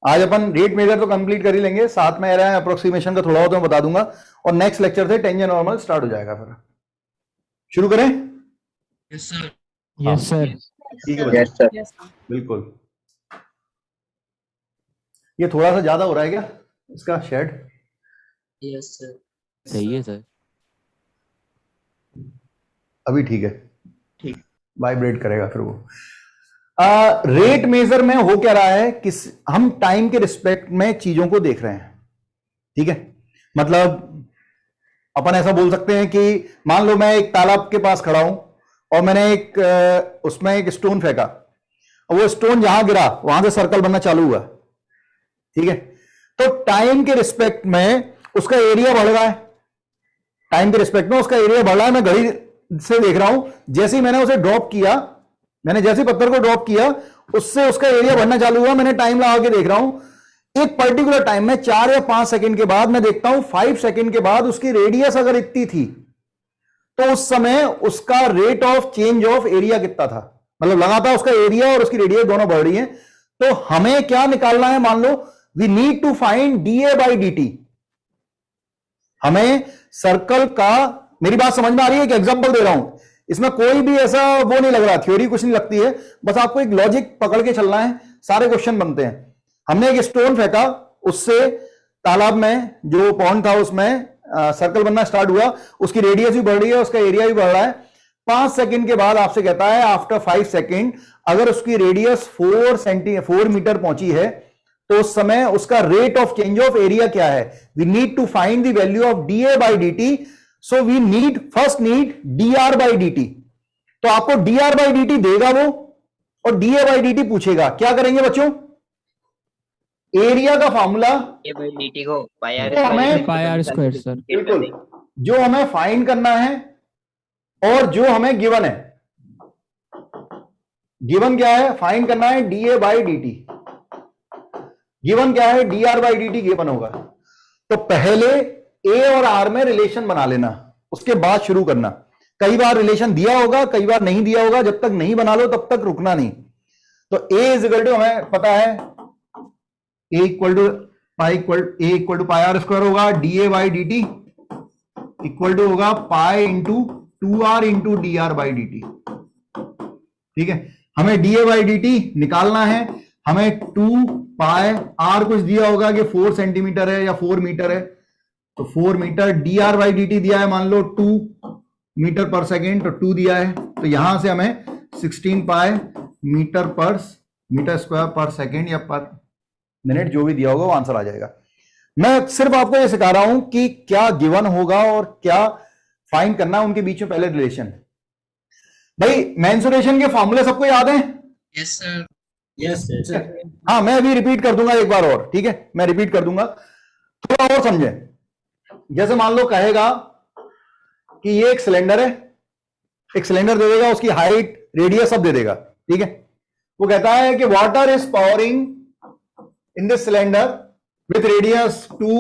आज अपन रेट मेजर तो कंप्लीट कर ही लेंगे, साथ में एरर अप्रोक्सीमेशन का थोड़ा बहुत मैं बता दूंगा, और नेक्स्ट लेक्चर से टेंजेंट नॉर्मल स्टार्ट हो जाएगा। फिर शुरू करें?
Yes sir. Yes sir.
ठीक है बच्चे, बिल्कुल। ये थोड़ा सा ज्यादा हो रहा है क्या इसका शेड?
Yes sir.
सही है सर।
अभी ठीक है,
ठीक।
वाइब्रेट करेगा फिर वो। रेट मेजर में हो क्या रहा है कि हम टाइम के रिस्पेक्ट में चीजों को देख रहे हैं, ठीक है। मतलब अपन ऐसा बोल सकते हैं कि मान लो मैं एक तालाब के पास खड़ा हूं और मैंने उसमें एक स्टोन फेंका, और वो स्टोन जहां गिरा वहां से सर्कल बनना चालू हुआ, ठीक है। तो टाइम के रिस्पेक्ट में उसका एरिया बढ़ रहा है, टाइम के रिस्पेक्ट में उसका एरिया बढ़ रहा है। मैं घड़ी से देख रहा हूं, जैसे ही मैंने उसे ड्रॉप किया, मैंने जैसे पत्थर को ड्रॉप किया, उससे उसका एरिया बढ़ना चालू हुआ। मैंने टाइम लगा के देख रहा हूं, एक पर्टिकुलर टाइम में 4 या 5 सेकंड के बाद मैं देखता हूं 5 सेकंड के बाद उसकी रेडियस अगर इतनी थी तो उस समय उसका rate of change of area कितना था, मतलब लगातार उसका एरिया और उसकी रेडियस दोनों बढ़ रही है। तो हमें क्या निकालना है, मान लो we need to find dA by d. हमें सर्कल का, मेरी बात समझ में आ रही है? एक एग्जांपल दे रहा हूं, इसमें कोई भी ऐसा वो नहीं लग रहा, थ्योरी कुछ नहीं लगती है, बस आपको एक लॉजिक पकड़ के चलना है, सारे क्वेश्चन बनते हैं। हमने एक स्टोन फेंका, उससे तालाब में जो पॉन्ड था उसमें सर्कल बनना स्टार्ट हुआ, उसकी रेडियस भी बढ़ रही है, उसका एरिया भी बढ़ रहा है। 5 सेकंड के बाद आपसे कहता है आफ्टर 5 सेकंड अगर उसकी रेडियस 4 मीटर पहुंची है तो उस समय उसका rate of change of area क्या है। We need to find the value of DA by D, so we need first need D are by D T. तो आपको D are by D T देगा वो, और डीए बाई डी टी पूछेगा। क्या करेंगे बच्चों? एरिया का फॉर्मूला
ए बाई dt को पाई
पाई स्क्वायर सर।
बिल्कुल, जो हमें फाइंड करना है और जो हमें गिवन है। गिवन क्या है? फाइंड करना है DA by D T. Given क्या है? D R by D T given होगा। तो पहले ए और आर में रिलेशन बना लेना, उसके बाद शुरू करना। कई बार रिलेशन दिया होगा, कई बार नहीं दिया होगा, जब तक नहीं बना लो तब तक रुकना नहीं। तो ए इज इक्वल टू, हमें पता है A equal to pi are square होगा, dA by D T equal to होगा pi into 2r into d are by D t, ठीक है। हमें डीए बाई डी टी निकालना है, हमें 2 पाई आर कुछ दिया होगा कि 4 सेंटीमीटर है या 4 मीटर है, तो 4 metre. D are by D T दिया है मान लो 2 मीटर पर सेकेंड, तो 2 दिया है, तो यहां से हमें 16 पाई मीटर स्क्वायर पर सेकेंड या पर मिनट जो भी दिया होगा वो आंसर आ जाएगा। मैं सिर्फ आपको ये सिखा रहा हूं कि क्या गिवन होगा और क्या फाइंड करना है, उनके बीच में पहले रिलेशन। भाई मेंसुरेशन के फॉर्मूले सबको याद है?
Yes sir.
Yes sir.
हाँ, मैं अभी रिपीट कर दूंगा एक बार और, ठीक है, मैं रिपीट कर दूंगा, थोड़ा और समझें। जैसे मान लो कहेगा कि ये एक सिलेंडर है, एक सिलेंडर दे देगा, उसकी हाइट रेडियस सब दे देगा, ठीक है। वो कहता है कि water is powering in this cylinder with radius 2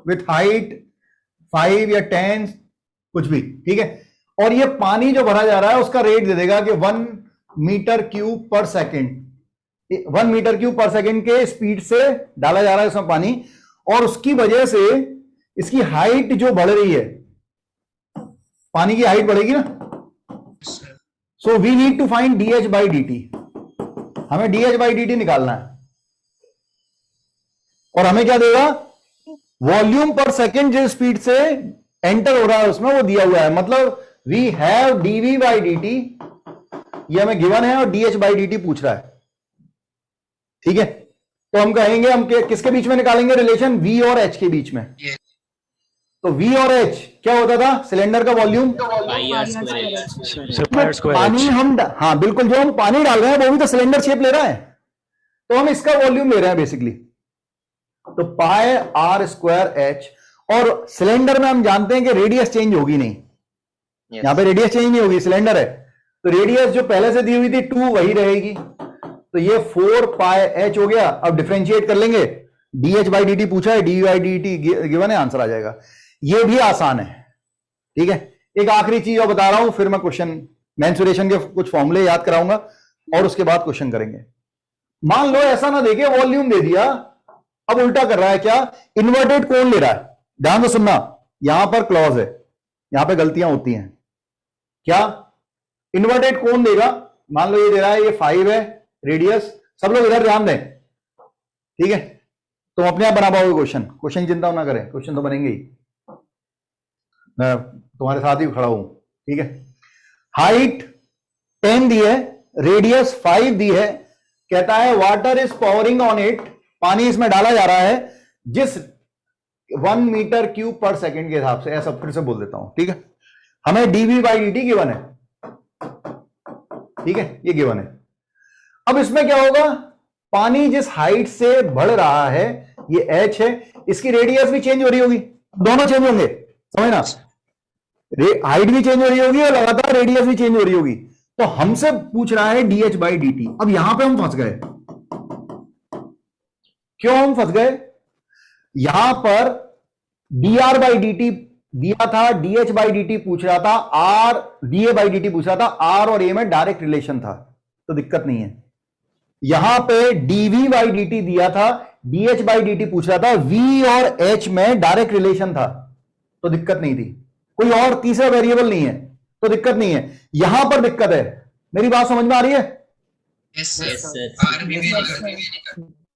with height 5 या 10 कुछ भी, ठीक है। और ये पानी जो भरा जा रहा है उसका रेट दे देगा कि 1 मीटर क्यूब पर सेकेंड, 1 मीटर क्यूब पर सेकेंड के स्पीड से डाला जा रहा है इसमें पानी, और उसकी वजह से इसकी हाइट जो बढ़ रही है, पानी की हाइट बढ़ेगी ना। So we need to find DH by D T. हमें डीएच बाई डी टी निकालना है, और हमें क्या देगा? वॉल्यूम पर सेकेंड जिस स्पीड से एंटर हो रहा है उसमें वो दिया हुआ है। मतलब we have DV by D T, ये हमें गिवन है, और डीएच बाई डी टी पूछ रहा है, ठीक है। तो हम कहेंगे हम किसके बीच में निकालेंगे रिलेशन? वी और एच के बीच में। तो V और H क्या होता था सिलेंडर का वॉल्यूम? पानी हम हाँ बिल्कुल, जो हम पानी डाल रहे हैं वो भी तो सिलेंडर शेप ले रहा है, तो हम इसका वॉल्यूम ले रहे हैं बेसिकली। तो पाई आर स्क्वायर एच, और सिलेंडर में हम जानते हैं कि रेडियस चेंज होगी नहीं, यहां पे रेडियस चेंज नहीं होगी, सिलेंडर है तो रेडियस जो पहले से दी हुई थी 2 वही रहेगी। तो ये 4 पाई एच हो गया। अब डिफरेंशिएट कर लेंगे, D H by D T पूछा है, D by D T given है, आंसर आ जाएगा। ये भी आसान है, ठीक है। एक आखिरी चीज और बता रहा हूं, फिर मैं क्वेश्चन मेंसुरेशन के कुछ फॉर्मूले याद कराऊंगा और उसके बाद क्वेश्चन करेंगे। मान लो ऐसा ना देखे वॉल्यूम दे दिया, अब उल्टा कर रहा है, क्या इन्वर्टेड कोण ले रहा है। ध्यान से सुनना, यहां पर क्लॉज है, यहां पे गलतियां होती हैं। क्या इन्वर्टेड कोण देगा, मान लो ये दे रहा है, ये 5 है रेडियस, सब लोग इधर ध्यान दें, ठीक है। तुम अपने आप बना पाओगे क्वेश्चन, क्वेश्चन चिंता ना करें, क्वेश्चन तो बनेंगे ही, मैं तुम्हारे साथ ही खड़ा हूं, ठीक है। हाइट 10 दी है, रेडियस 5 दी है, कहता है water is powering on it, पानी इसमें डाला जा रहा है जिस 1 मीटर क्यूब पर सेकंड के हिसाब से, ऐसा फिर से बोल देता हूं, ठीक है। हमें DV by D T given है, ठीक है, ये गिवन है। अब इसमें क्या होगा, पानी जिस हाइट से बढ़ रहा है, ये h है, इसकी रेडियस भी चेंज हो रही होगी, दोनों चेंज होंगे, समझना, हाइट भी चेंज हो रही होगी और लगातार रेडियस भी चेंज हो रही होगी। तो हमसे पूछ रहा है D H by D T. अब यहां पे हम फंस गए, क्यों हम फंस गए, यहां पर D R by D T दिया था, D H by D T पूछ रहा था, R D A by D T पूछ रहा था, आर और ए में डायरेक्ट रिलेशन था तो दिक्कत नहीं है। यहां पे डीवी बाई डी टी दिया था, D H by D T पूछ रहा था, वी और एच में डायरेक्ट रिलेशन था तो दिक्कत नहीं थी, कोई और तीसरा वेरिएबल नहीं है तो दिक्कत नहीं है। यहां पर दिक्कत है, मेरी बात समझ में आ रही है?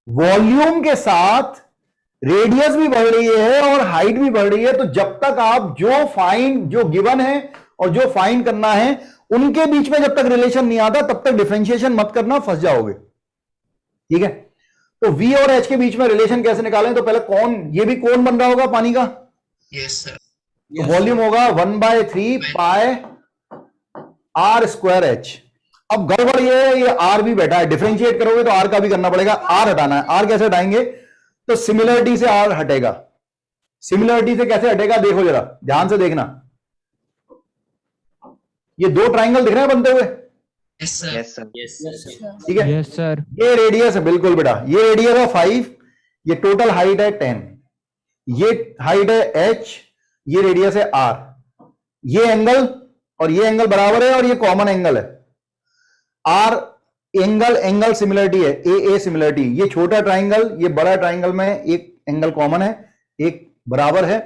वॉल्यूम के साथ रेडियस भी बढ़ रही है और हाइट भी बढ़ रही है, तो जब तक आप जो गिवन है और जो फाइंड करना है उनके बीच में जब तक रिलेशन नहीं आता तब तक डिफरेंशिएशन मत करना, फंस जाओगे, ठीक है। तो V और H के बीच में रिलेशन कैसे निकालें, तो पहले कौन, ये भी कौन बन रहा होगा पानी का,
यस सर,
तो वॉल्यूम होगा 1/3 पाई आर स्क्वायर एच। अब गड़बड़ ये आर भी बैठा है, डिफरेंशिएट करोगे तो आर का भी करना पड़ेगा, आर हटाना है। आर कैसे हटाएंगे, तो सिमिलरिटी से आर हटेगा। सिमिलरिटी से कैसे हटेगा, देखो जरा ध्यान से देखना, ये 2 ट्राइंगल दिख रहे हैं बनते हुए,
यस सर,
ठीक है,
यस सर,
ये रेडियस है, बिल्कुल बेटा, ये रेडियस है 5, ये टोटल हाइट है 10, ये हाइट है h, ये रेडियस है r, ये एंगल और ये एंगल बराबर है और ये कॉमन एंगल है। r एंगल सिमिलरिटी है, ए सिमिलरिटी, ये छोटा ट्राइंगल ये बड़ा ट्राइंगल में एक एंगल कॉमन है, एक बराबर है,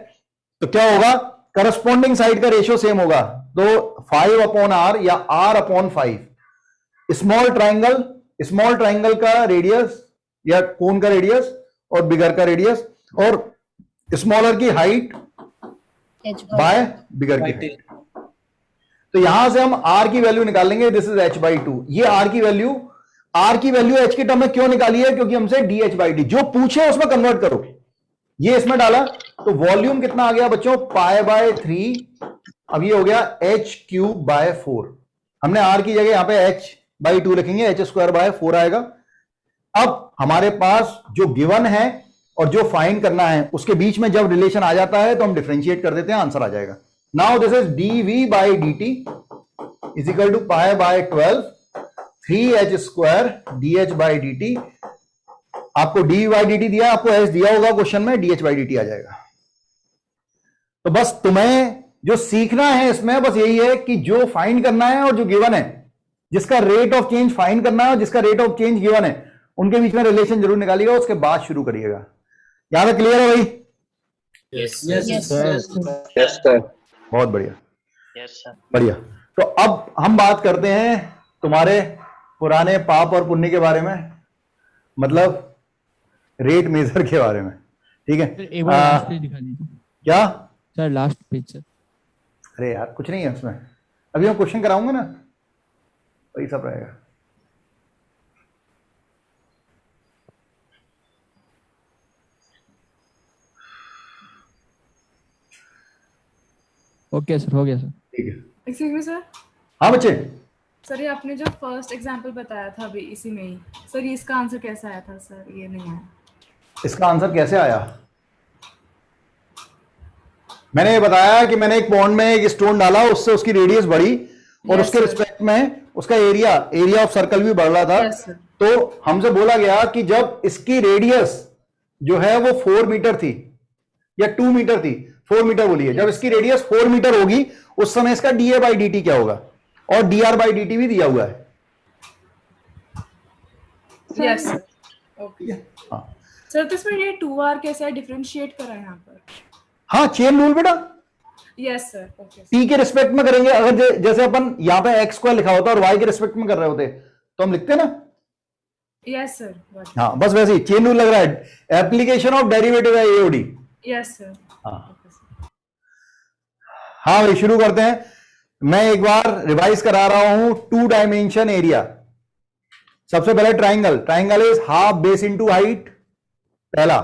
तो क्या होगा, करस्पॉन्डिंग साइड का रेशियो सेम होगा, तो 5/r या r/5। स्मॉल ट्राइंगल का रेडियस या कोन का रेडियस और बिगर का रेडियस, और स्मॉलर की हाइट बाय बिगर की हाइट। तो यहां से हम r की वैल्यू निकाल लेंगे, दिस इज h/2। ये r की वैल्यू h के टर्म में क्यों निकाली है, क्योंकि हमसे dh/d जो पूछे उसमें कन्वर्ट करो, ये इसमें डाला तो वॉल्यूम कितना आ गया बच्चों, π/3। अब ये हो गया h³/4, हमने r की जगह यहां पे h/2 लिखेंगे, h²/4 आएगा। अब हमारे पास जो गिवन है और जो फाइंड करना है उसके बीच में जब रिलेशन आ जाता है तो हम डिफरेंशिएट कर देते हैं, आंसर आ जाएगा। Now this is dv/dt is equal to π/12 3h² dh/dt। आपको dv/dt दिया, आपको h दिया होगा क्वेश्चन में, dh/dt आ जाएगा। तो बस तुम्हें जो सीखना है इसमें बस यही है कि जो फाइंड करना है और जो गिवन है, जिसका रेट ऑफ चेंज फाइंड करना है और जिसका रेट ऑफ चेंज गिवन है, उनके बीच में रिलेशन जरूर निकालिएगा, उसके बाद शुरू करिएगा। यहां तक क्लियर है भाई?
यस सर,
बहुत बढ़िया, बढ़िया। तो अब हम बात करते हैं तुम्हारे पुराने पाप और पुण्य के बारे में, मतलब रेट मेजर के बारे में, ठीक है।
एक बार लास्ट पेज दिखा दीजिए
क्या
सर, लास्ट पेज सर।
अरे यार कुछ नहीं है उसमें, अभी हम क्वेश्चन कराऊंगा ना, वही सब रहेगा।
ओके सर, हो गया सर।
ठीक है,
एक्सक्यूज मी सर।
हाँ बच्चे।
सर ये आपने जो फर्स्ट एग्जांपल बताया था अभी इसी में ही, सर ये इसका आंसर कैसे आया था सर? ये नहीं आया।
इसका आंसर कैसे आया? मैंने ये बताया कि मैंने एक पॉन्ड में एक स्टोन डाला, उससे उसकी रेडियस बढ़ी और
Yes,
उसके
sir.
रिस्पेक्ट में उसका एरिया ऑफ सर्कल भी बढ़ रहा था।
Yes, sir.
तो हमसे बोला गया कि जब इसकी रेडियस जो है वो 4 मीटर थी या 2 मीटर थी, 4 मीटर बोलिए, जब इसकी रेडियस 4 मीटर होगी उस समय इसका डीए बाई डी टी क्या होगा, और डीआर बाई डी टी भी दिया हुआ है।
Yes sir, okay.
हाँ
सर तो इसमें ये 2r कैसे डिफरेंशिएट करा है यहाँ पर?
हाँ, चेन रूल बेटा,
यस सर, ओके।
टी के रिस्पेक्ट में करेंगे। अगर जैसे अपन यहाँ पे एक्स स्क्वायर लिखा होता और वाई के रिस्पेक्ट में कर रहे होते तो हम लिखते ना।
Yes sir.
हाँ बस वैसे ही चेन रूल लग रहा है, एप्लीकेशन ऑफ डेरिवेटिव है एओडी।
Yes sir.
हाँ भाई शुरू करते हैं। मैं एक बार रिवाइज करा रहा हूं 2 डायमेंशन एरिया। सबसे पहले triangle is half base into height, पहला।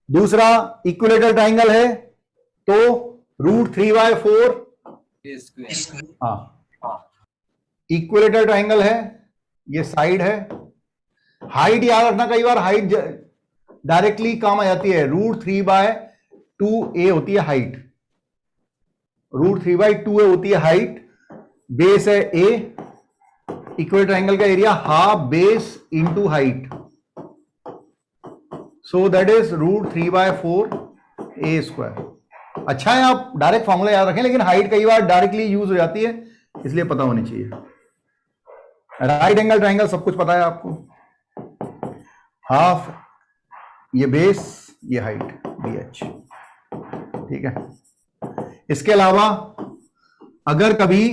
दूसरा इक्विलेटरल ट्राइंगल है तो √3/4। हाँ, इक्विलेटरल ट्राइंगल है, ये साइड है। हाइट याद रखना, कई बार हाइट डायरेक्टली काम आ जाती है। √3/2a होती है हाइट, √3/2a होती है हाइट, बेस है a, इक्वल ट्राइंगल का area half base into height, so that is √3/4a²। अच्छा है आप डायरेक्ट फॉर्मूला याद रखें, लेकिन हाइट कई बार डायरेक्टली यूज हो जाती है, इसलिए पता होनी चाहिए। राइट एंगल ट्राइंगल सब कुछ पता है आपको, हाफ ये बेस ये हाइट BH, ठीक है। इसके अलावा अगर कभी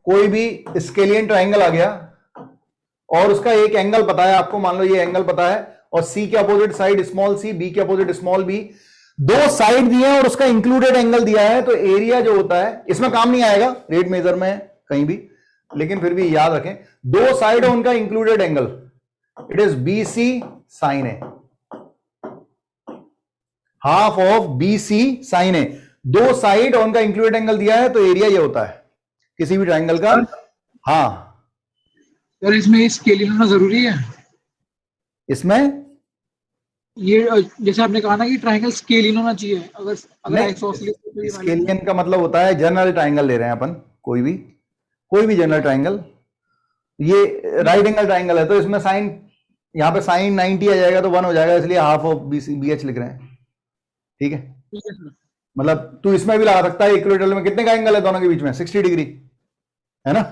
कोई भी स्केलियन ट्राइंगल आ गया और उसका एक एंगल पता है आपको, मान लो ये एंगल पता है और C के opposite side small c, B के अपोजिट स्मॉल b, दो साइड दिए हैं और उसका इंक्लूडेड एंगल दिया है, तो एरिया जो होता है, इसमें काम नहीं आएगा रेट मेजर में कहीं भी, लेकिन फिर भी याद रखें, दो साइड है उनका included angle, it is BC sin A, half of BC sin A। दो साइड और उनका इंक्लूडेड एंगल दिया है तो एरिया ये होता है किसी भी ट्राइंगल का। हाँ
सर इसमें स्केलियन होना जरूरी है?
इसमें
ये जैसे आपने कहा ना कि ट्राइंगल स्केलियन होना चाहिए, अगर
स्केलियन का मतलब होता है जनरल ट्राइंगल ले रहे हैं अपन, कोई भी जनरल ट्राइंगल। ये राइट एंगल ट्राइंगल है तो इसमें साइन, यहाँ पे साइन 90 आ जाएगा तो 1 हो जाएगा, इसलिए हाफ ऑफ BH लिख रहे हैं, ठीक है। मतलब तू इसमें भी लगा सकता है, इक्विलेटरल में कितने का एंगल है दोनों के बीच में, 60 डिग्री है ना,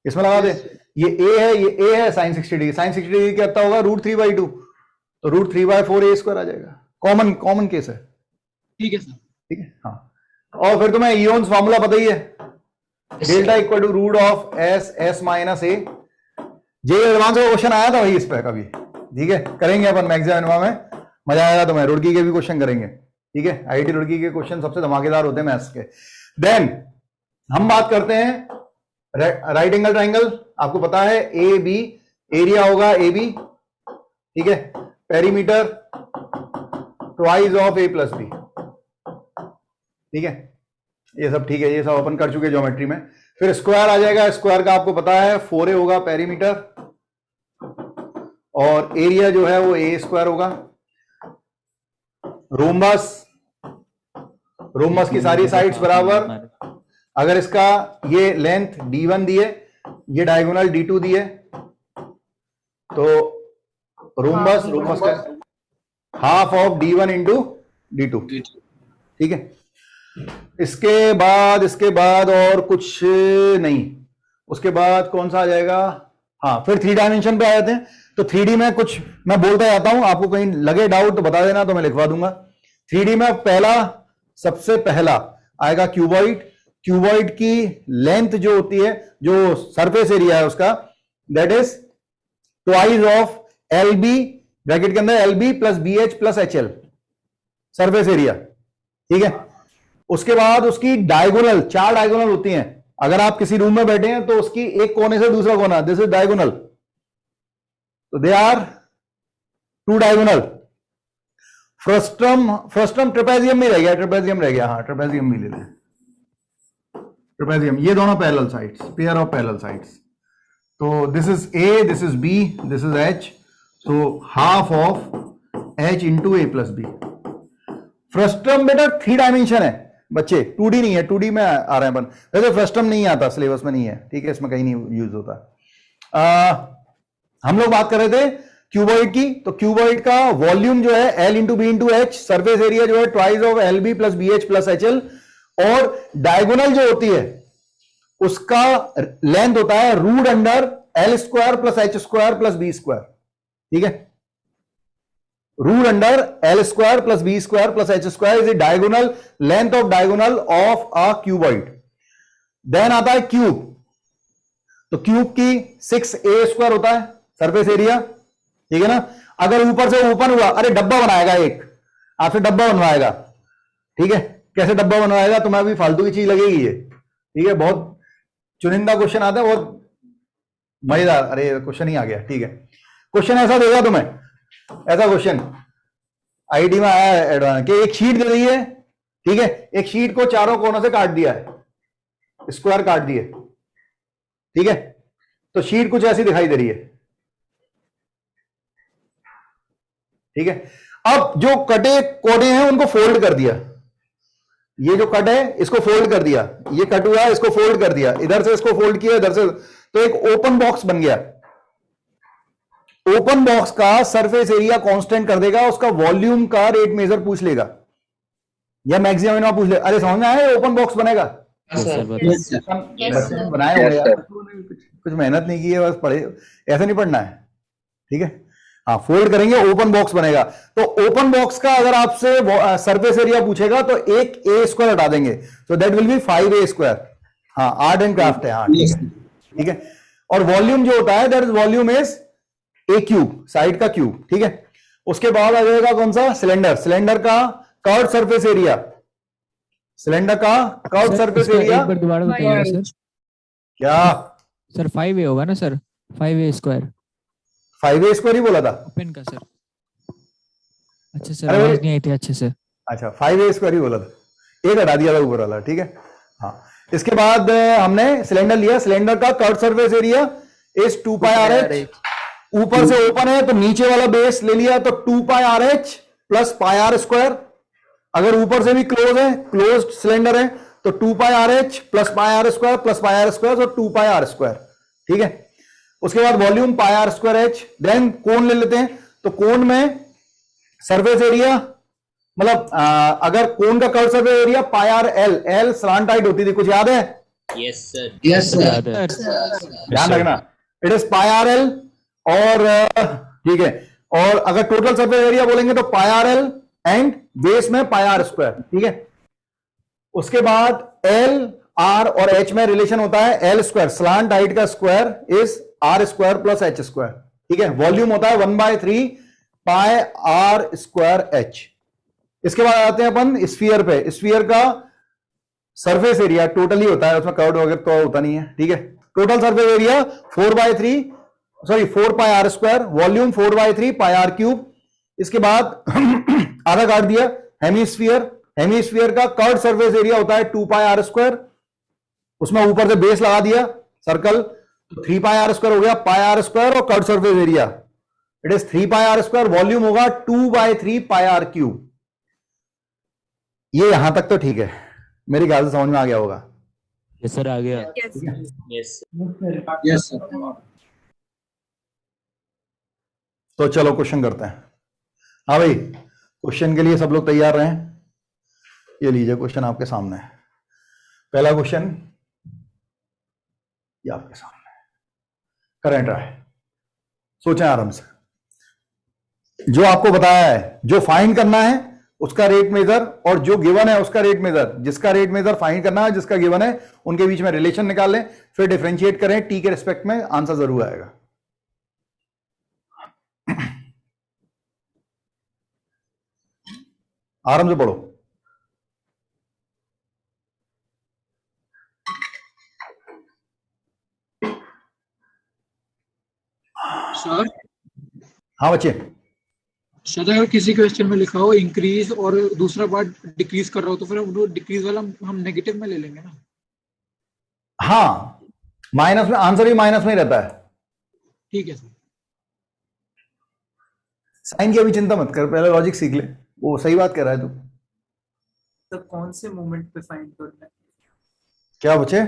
इसमें लगा दे। ये A है साइन 60 डिग्री, साइन 60 डिग्री क्या होगा, √3/2, तो √3/4a² आ जाएगा। कॉमन केस है,
ठीक है सर,
ठीक है। हाँ, और फिर तुम्हें इयोन्स फार्मूला पता ही है, delta equal to root of S minus A। J advance का क्वेश्चन आया था भाई इस पे कभी, ठीक है, करेंगे अपन मैक्सिमम में, मजा आएगा तुम्हें। रुड़की के भी क्वेश्चन करेंगे, ठीक है, IIT रुड़की के क्वेश्चन सबसे धमाकेदार होते हैं मैथ्स के। देन हम बात करते हैं राइट एंगल ट्राइंगल, आपको पता है AB, एरिया होगा AB, ठीक है, perimeter twice of A + B, ठीक है, ये सब ठीक है, ये सब अपन कर चुके ज्योमेट्री में। फिर स्क्वायर आ जाएगा, स्क्वायर का आपको पता है 4A होगा पेरीमीटर, और एरिया जो है वो A² होगा। रोमबस की सारी साइड्स बराबर, अगर इसका ये लेंथ D1 दिए, ये डायगोनल D2 दिए, तो रोमबस का half of D1 into D2, ठीक है। इसके बाद और कुछ नहीं, उसके बाद कौन सा आ जाएगा, हाँ फिर 3 डायमेंशन पे आ जाते हैं। तो 3D में कुछ मैं बोलता जाता हूं, आपको कहीं लगे डाउट तो बता देना, तो मैं लिखवा दूंगा। 3D में सबसे पहला आएगा क्यूबॉइड की लेंथ जो होती है, जो सरफेस एरिया है उसका, that is twice of LB, bracket के अंदर LB + BH + HL, surface area, ठीक है। उसके बाद उसकी डायगोनल, 4 डायगोनल होती हैं। अगर आप किसी रूम में बैठे हैं तो उसकी एक कोने से दूसरा कोना, दिस इज डायगोनल, तो they are 2 diagonal. Frustum trapezium में रह गया, हाँ ट्रेपेजियम भी ले लें, ट्रेपेजियम, ये दोनों parallel sides, pair of parallel sides. तो this is A, this is B, this is H, so half of H into A plus B. Frustum बेटा 3 डायमेंशन है बच्चे, 2D नहीं है, 2D में आ रहे हैं अपन, वैसे फ्रस्टम नहीं आता, सिलेबस में नहीं है, ठीक है, इसमें कहीं नहीं यूज होता। हम लोग बात कर रहे थे क्यूबॉइड की, तो क्यूबॉइड का वॉल्यूम जो है L into B into H, surface area जो है twice of L B plus B H plus H L, और डायगोनल जो होती है उसका लेंथ होता है root under L square plus H square plus B square, ठीक है, root under L square plus B square plus H square is the diagonal length of diagonal of a cuboid. Then आता है cube, तो cube की 6a square होता है surface area, ठीक है ना। अगर ऊपर से ओपन हुआ, अरे डब्बा बनाएगा, एक आपसे डब्बा बनवाएगा, ठीक है, कैसे डब्बा बनवाएगा, तुम्हें अभी फालतू की चीज लगेगी ये, ठीक है, बहुत चुनिंदा क्वेश्चन आता है, बहुत मजेदार, अरे क्वेश्चन ही आ गया, ठीक है। क्वेश्चन ऐसा देगा तुम्हें, ऐसा क्वेश्चन आईडी में आया है एडवांस कि एक शीट दे दी है, ठीक है, एक शीट को चारों कोनों से काट दिया है, स्क्वायर काट दिए, ठीक है, तो शीट कुछ ऐसी दिखाई दे रही है, ठीक है। अब जो कटे कोने हैं उनको फोल्ड कर दिया, ये जो कट है इसको फोल्ड कर दिया, ये कट हुआ इसको फोल्ड कर दिया, इधर से इसको फोल्ड किया, इधर से, तो एक ओपन बॉक्स बन गया। ओपन बॉक्स का सरफेस एरिया कांस्टेंट कर देगा, उसका वॉल्यूम का रेट मेजर पूछ लेगा या मैक्सिमम मिनिमम पूछ लेगा। अरे समझ में आया, ओपन बॉक्स बनेगा, बनाए हुए यार, कुछ मेहनत नहीं की है, बस पढ़े, ऐसा नहीं पढ़ना है, ठीक है। हाँ, फोल्ड करेंगे, ओपन बॉक्स बनेगा। तो ओपन बॉक्स का अगर आपसे सरफेस एरिया पूछेगा तो एक ए स्क्वायर हटा देंगे, तो that will be 5a square. हाँ, आर्ट एंड क्राफ्ट है, हाँ ठीक है। और वॉल्यूम जो होता है that is volume is a cube, side का क्यूब, ठीक है। उसके बाद आ जाएगा कौन सा, सिलेंडर, सिलेंडर का कर्व सरफेस एरिया, सिलेंडर का कर्व सरफेस एरिया,
एक बार दोबारा बताइए सर।
क्या
सर 5a होगा ना sir, 5a square,
5a square ही बोला था
ओपन का सर। अच्छा सर, आवाज नहीं आई थी अच्छे से।
अच्छा, 5a स्क्वायर ही बोला था, एक हटा दिया था ऊपर वाला, ठीक है। हाँ, इसके बाद हमने सिलेंडर लिया, सिलेंडर का curve surface area is 2 pi r H, ऊपर से ओपन है तो नीचे वाला बेस ले लिया, तो 2 pi r h plus pi are square. अगर ऊपर से भी क्लोज है, क्लोज्ड सिलेंडर है, तो 2 pi r h plus pi are square plus pi are square, तो 2 पाई आर स्क्वायर, ठीक है। उसके बाद volume pi are square h. Then cone ले लेते हैं, तो कोण में सरफेस एरिया, मतलब अगर कोण का curve surface area pi are l, l slant height होती थी, कुछ याद है?
यस सर,
यस सर,
ध्यान रखना, it is pi R L, और ठीक है। और अगर टोटल सरफेस एरिया बोलेंगे तो pi are L and base में पाई आर स्क्वायर, ठीक है। उसके बाद एल आर और एच में रिलेशन होता है एल स्क्वायर, स्लांट हाइट का square is R square plus H square, ठीक है। वॉल्यूम होता है 1/3 पाई आर स्क्वायर एच। इसके बाद आते हैं अपन स्फीयर पे, स्फीयर का सरफेस एरिया टोटली होता है, उसमें कर्व वगैरह तो होता नहीं है, ठीक है। Total surface area 4 pi are square, volume 4/3 pi R cube. इसके बाद आधा काट दिया, हेमीस्फीयर, हेमीस्फीयर का कर्व सरफेस एरिया होता है 2 पाई आर स्क्वायर, उसमें ऊपर से बेस लगा दिया सर्कल, तो 3 पाई आर स्क्वायर हो गया, पाई आर स्क्वायर और curve surface area it is 3 pi are square, volume होगा 2/3 पाई आर क्यूब। ये यहां तक तो ठीक है, मेरे ख्याल से समझ में आ गया होगा।
यस सर, आ गया।
Yes
yes sir.
तो चलो क्वेश्चन करते हैं। हाँ भाई, क्वेश्चन के लिए सब लोग तैयार रहें। ये लीजिए क्वेश्चन आपके सामने है। पहला क्वेश्चन ये आपके सामने है, करंट रहा है, सोचें आराम से। जो आपको बताया है, जो फाइंड करना है उसका रेट मेजर, और जो गिवन है उसका रेट मेजर, जिसका रेट मेजर फाइंड करना है, जिसका गिवन है, उनके बीच में रिलेशन निकाल लें, फिर डिफरेंशिएट करें, टी के रिस्पेक्ट में, आंसर जरूर आएगा। आराम से पढ़ो।
सर,
हाँ बच्चे,
सर अगर किसी क्वेश्चन में लिखा हो इंक्रीज और दूसरा पार्ट डिक्रीज कर रहा हो, तो फिर वो डिक्रीज वाला हम नेगेटिव में ले लेंगे ना।
हाँ, माइनस में, आंसर भी माइनस में ही रहता है।
ठीक है सर।
साइन की अभी चिंता मत कर, पहले लॉजिक सीख ले। वो सही बात कह रहा है तू।
तो कौन से मोमेंट पे फाइंड करना है?
क्या बचे?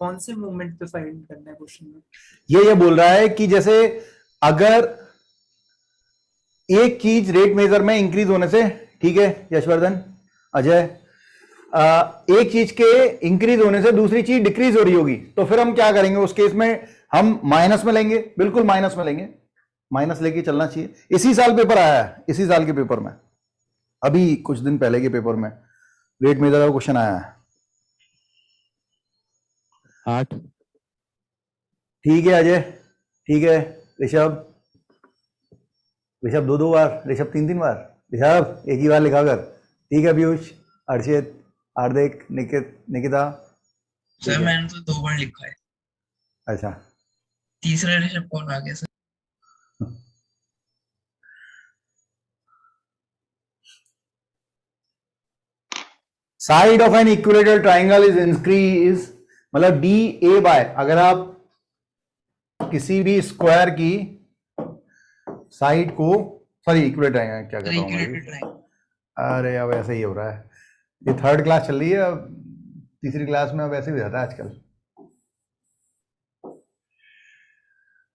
कौन से मोमेंट पे फाइंड करना है क्वेश्चन में?
ये बोल रहा है कि जैसे अगर एक चीज रेट मेजर में इंक्रीज होने से, ठीक है यशवर्धन, अजय, एक चीज के इंक्रीज होने से दूसरी चीज डिक्रीज हो रही होगी, तो फिर हम क्या करेंगे उस केस में? हम माइनस में लेंगे, बिल्कुल माइनस में लेंगे, माइनस लेके चलना चाहिए। इसी साल पेपर आया है, इसी साल के पेपर में, अभी कुछ दिन पहले के पेपर में रेट मेजर का क्वेश्चन आया है।
8।
ठीक है अजय, ठीक है ऋषभ, ऋषभ 2 बार, ऋषभ 3 बार, ऋषभ एक ही बार लिखा कर। ठीक है पीयूष, अर्षित, हार्दिक, निकिता।
सर मैंने तो 2 बार लिखा है।
अच्छा,
तीसरा ऋषभ कौन आ गया sir?
Side of an equilateral triangle is increase, मतलब डी ए बाय, अगर आप किसी भी स्क्वायर की साइड को, सॉरी इक्विलेटरल ट्राइंगल क्या कहता हूं, अरे अब ऐसे ही हो रहा है, ये 3rd क्लास चल रही है, अब 3री क्लास में अब ऐसे ही हो जाता है आजकल।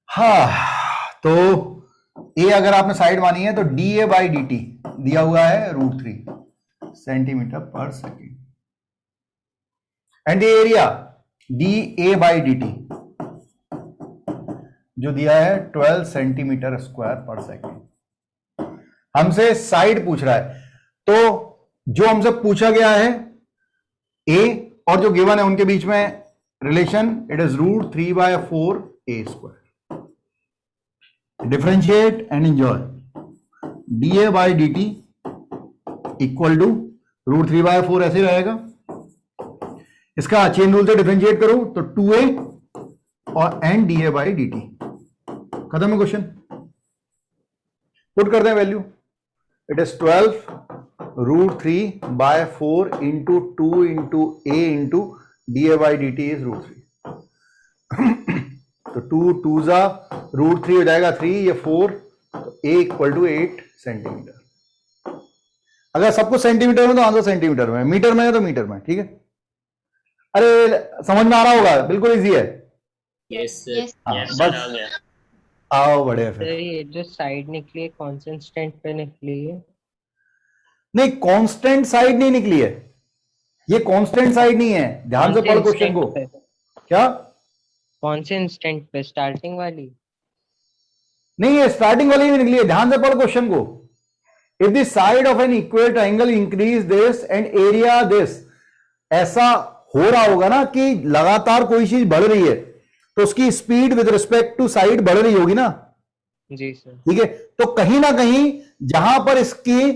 हाँ, तो ए अगर आपने साइड मानी है तो D A by D T दिया हुआ है √3 सेंटीमीटर पर second, and area D A by D T जो दिया है 12 सेंटीमीटर स्क्वायर पर सेकेंड। हमसे साइड पूछ रहा है, तो जो हमसे पूछा गया है ए और जो गिवन है उनके बीच में relation, it is √3/4 A square. Differentiate and enjoy. D A by D T equal to √3/4 ऐसे रहेगा। इसका चेन रूल से डिफरेंशिएट करो तो 2a और एन D A by D T, खत्म है क्वेश्चन। पुट करते हैं value, it is 12 √3/4 into 2 into A into D A by D T is √3। तो 2 2 जा √3 हो जाएगा 3, ये 4, तो a इक्वल टू 8 सेंटीमीटर। अगर सब कुछ सेंटीमीटर में तो आंसर सेंटीमीटर में, मीटर में है तो मीटर में, ठीक है। अरे समझ में आ रहा होगा, बिल्कुल इजी है।
यस
बस आओ बढ़िया फिर।
ये जो साइड निकली है कांस्टेंट पे निकली है?
नहीं, कांस्टेंट साइड नहीं निकली है, ये कांस्टेंट साइड नहीं है, ध्यान से पढ़ क्वेश्चन को। क्या?
कौन से इंस्टेंट पे? स्टार्टिंग वाली
नहीं है, स्टार्टिंग वाली नहीं निकली है, ध्यान से पढ़ क्वेश्चन को। If the side of an equal triangle increase this and area this, ऐसा हो रहा होगा ना कि लगातार कोई चीज बढ़ रही है तो उसकी speed with respect to side बढ़ रही होगी ना।
जी सर।
ठीक है, तो कहीं ना कहीं जहां पर इसकी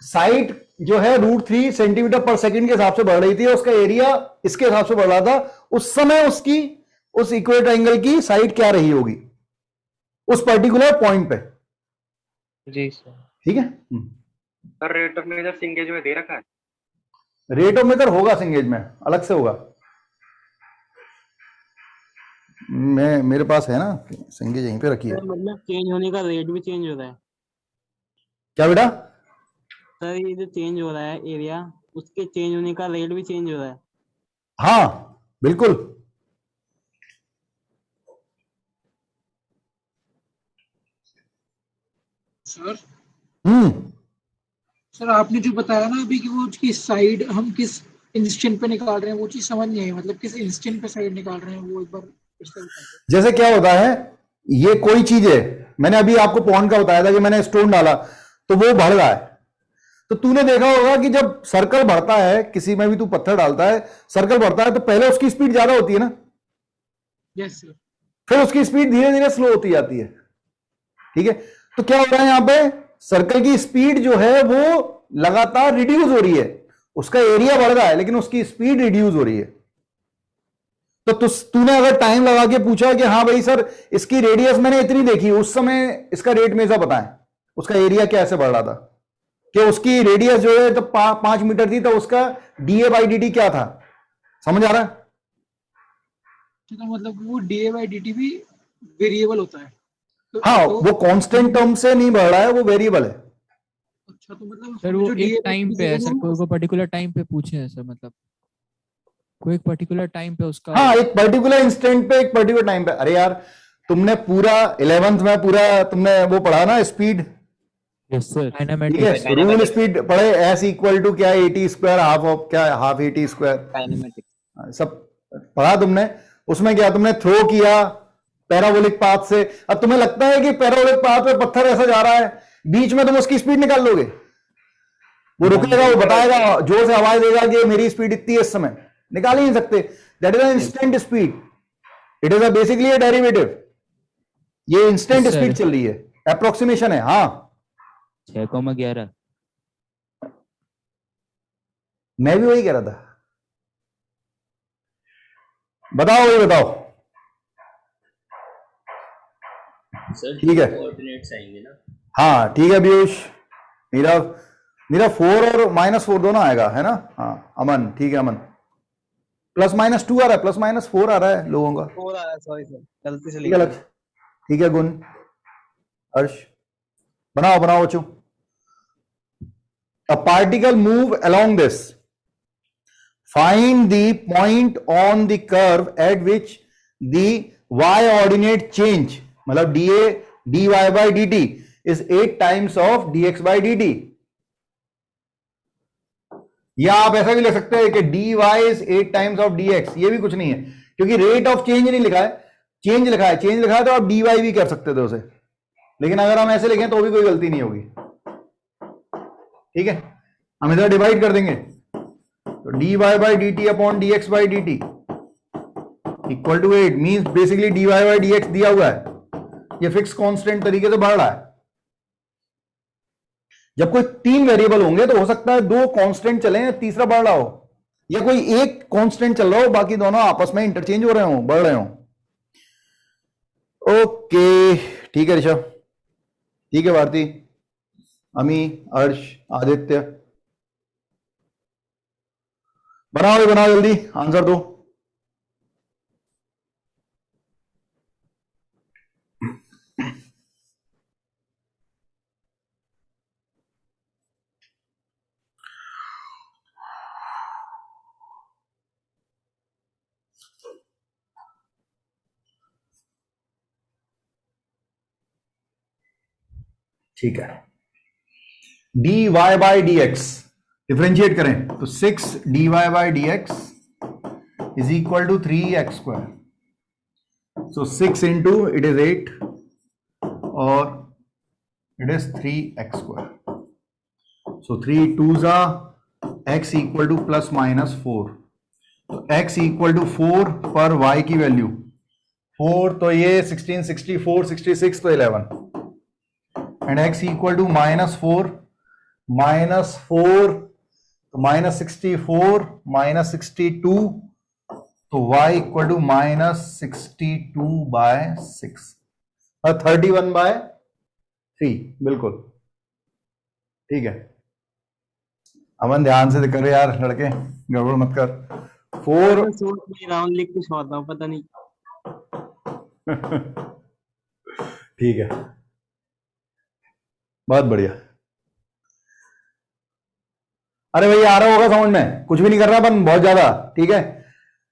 साइड जो है √3 सेंटीमीटर पर सेकंड के हिसाब से बढ़ रही थी, उसका एरिया इसके हिसाब से बढ़ रहा था, उस समय उसकी उस इक्वल ट्राइंगल की साइड क्या रही होगी उस पर्टिकुलर पॉइंट पे।
जी सर।
ठीक है।
सर रेट ऑफ मेजर सिंगेज में दे रखा है?
रेट ऑफ मेजर होगा सिंगेज में, अलग से होगा। मेरे पास है ना सिंगेज, यहीं पे रखी है।
मतलब चेंज होने का रेट भी चेंज हो रहा है
क्या बेटा?
सर, ये जो चेंज हो रहा है एरिया, उसके चेंज होने का रेट भी चेंज हो रहा है।
हाँ बिल्कुल।
सर
हम्म,
सर आपने जो बताया ना अभी कि वो उसकी साइड हम किस इंस्टेंट पे निकाल रहे हैं, वो चीज समझ नहीं आई, मतलब किस इंस्टेंट पे साइड निकाल रहे हैं, वो एक बार फिर से बताइए।
जैसे क्या होता है, ये कोई चीज है, मैंने अभी आपको पॉइंट का बताया था कि मैंने स्टोन डाला तो वो बढ़ रहा है, तो तूने देखा होगा कि जब सर्कल बढ़ता है, किसी में भी तू पत्थर डालता है, सर्कल बढ़ता है तो पहले उसकी स्पीड ज्यादा होती है ना।
Yes sir.
फिर उसकी स्पीड धीरे धीरे स्लो होती जाती है। ठीक है, तो क्या हो रहा है यहां पे, सर्कल की स्पीड जो है वो लगातार रिड्यूस हो रही है, उसका एरिया बढ़ रहा है लेकिन उसकी स्पीड रिड्यूस हो रही है। तो तूने अगर टाइम लगा के पूछा कि हाँ भाई सर इसकी रेडियस मैंने इतनी देखी, उस समय इसका रेट मेजर बताएं, उसका एरिया कैसे बढ़ रहा था, कि उसकी रेडियस जो है तो 5 मीटर थी, तो उसका D A by D T क्या था, समझ आ रहा है?
तो मतलब वो डी बाई डी टी भी वेरिएबल होता है।
हाँ, वो कांस्टेंट टर्म से नहीं बढ़ रहा है, वो वेरिएबल है।
अच्छा, तो मतलब
सर वो एक टाइम पे है सर, कोई पर्टिकुलर टाइम पे पूछे हैं सर, मतलब कोई एक पर्टिकुलर टाइम पे उसका।
हाँ, एक पर्टिकुलर इंस्टेंट पे, एक पर्टिकुलर टाइम पे। अरे यार, तुमने पूरा 11th में पूरा तुमने वो पढ़ा ना, स्पीड।
यस सर,
ठीक है,
काइनेमेटिक्स।
रूल स्पीड पढ़े, एस इक्वल टू क्या, 80 स्क्वायर हाफ ऑफ क्या, हाफ 80 स्क्वायर,
काइनेमेटिक्स
सब पढ़ा तुमने। उसमें क्या तुमने थ्रो किया पैराबोलिक पाथ से। अब तुम्हें लगता है कि पैराबोलिक पाथ पे पत्थर ऐसा जा रहा है, बीच में तुम उसकी स्पीड निकाल लोगे? वो रुकेगा, वो बताएगा, जोर से आवाज देगा कि मेरी स्पीड इतनी है इस समय, निकाल ही नहीं सकते। That is an instant speed, it is basically a derivative. ये इंस्टेंट
Yes, sir.
स्पीड चल रही है, अप्रोक्सीमेशन है। हाँ,
6,11।
मैं भी वही कह रहा था। बताओ, वही बताओ। ठीक है,
कोऑर्डिनेट्स आएंगे ना।
हाँ ठीक है पीयूष, मेरा मेरा 4 और -4 दोनों आएगा, है ना? हाँ अमन, ठीक है अमन। +-2 आ रहा है, +-4 आ रहा है लोगों का।
4 आ रहा है, सॉरी सर, गलती से
ठीक
लिख
है
दिया।
लक्ष्य, ठीक है गुण, हर्ष, बनाओ बनाओ बच्चों। A particle move along this. Find the point on the curve at which the y ordinate change, मतलब dA dy by dt is 8 times of dx by dt. या आप ऐसा भी लिख सकते हैं कि dy is 8 times of dx। ये भी कुछ नहीं है, क्योंकि रेट ऑफ चेंज नहीं लिखा है, चेंज लिखा है। चेंज लिखा है तो आप dy भी कर सकते थे उसे, लेकिन अगर हम ऐसे लिखें तो भी कोई गलती नहीं होगी। ठीक है, हम इधर डिवाइड कर देंगे, तो dy by dt upon dx by dt equal to 8 means basically dy by dx दिया हुआ है, ये फिक्स कांस्टेंट तरीके से बढ़ रहा है। जब कोई 3 वेरिएबल होंगे तो हो सकता है 2 कांस्टेंट चले, तीसरा बढ़ रहा हो, या कोई एक कांस्टेंट चल रहा हो, बाकी दोनों आपस में इंटरचेंज हो रहे हो, बढ़ रहे हो। ओके ठीक है ऋषभ, ठीक है भारती, अमी, हर्ष, आदित्य, बनाओ बनाओ जल्दी, आंसर दो। ठीक है, dy by d x differentiate करें तो 6 dy by d x is equal to 3x square. So 6 into it is 8 और it is 3x square. So 3 2s x equal to +-4। तो x इक्वल टू 4 पर y की value 4, तो ये 16 64 66 तो 11, and x equal to -4 -4 तो -64 -62, तो y equal to -62 bye 6 और 31 बाय 3, बिल्कुल ठीक है। अमन ध्यान से कर यार लड़के, गड़बड़ मत कर। 4
मैं सोच नहीं रहा हूँ, लिख कुछ और रहा हूँ, पता नहीं।
ठीक है, बहुत बढ़िया। अरे भैया आ रहा होगा समझ में, कुछ भी नहीं कर रहा अपन बहुत ज्यादा, ठीक है।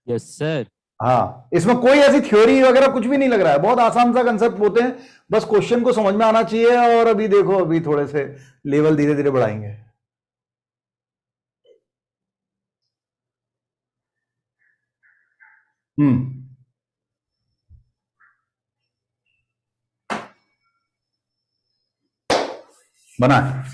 Yes sir.
हाँ, इसमें कोई ऐसी थ्योरी वगैरह कुछ भी नहीं लग रहा है, बहुत आसान सा कंसेप्ट होते हैं, बस क्वेश्चन को समझ में आना चाहिए। और अभी देखो, अभी थोड़े से लेवल धीरे धीरे बढ़ाएंगे। बना है।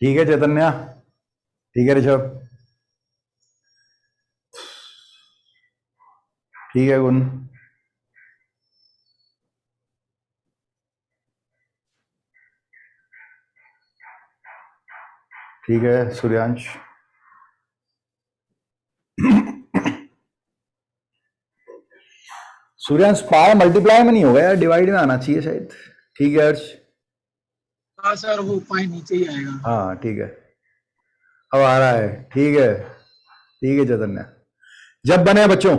ठीक है चैतन्या, ठीक है ऋषभ, ठीक है गुण। ठीक है सूर्यांश। सूर्यांश पावर मल्टीप्लाई में नहीं होगा यार, डिवाइड में आना चाहिए शायद। ठीक है अर्श।
हाँ सर वो पाई नीचे ही आएगा।
हाँ ठीक है, अब आ रहा है। ठीक है ठीक है चैतन्य। जब बने बच्चों,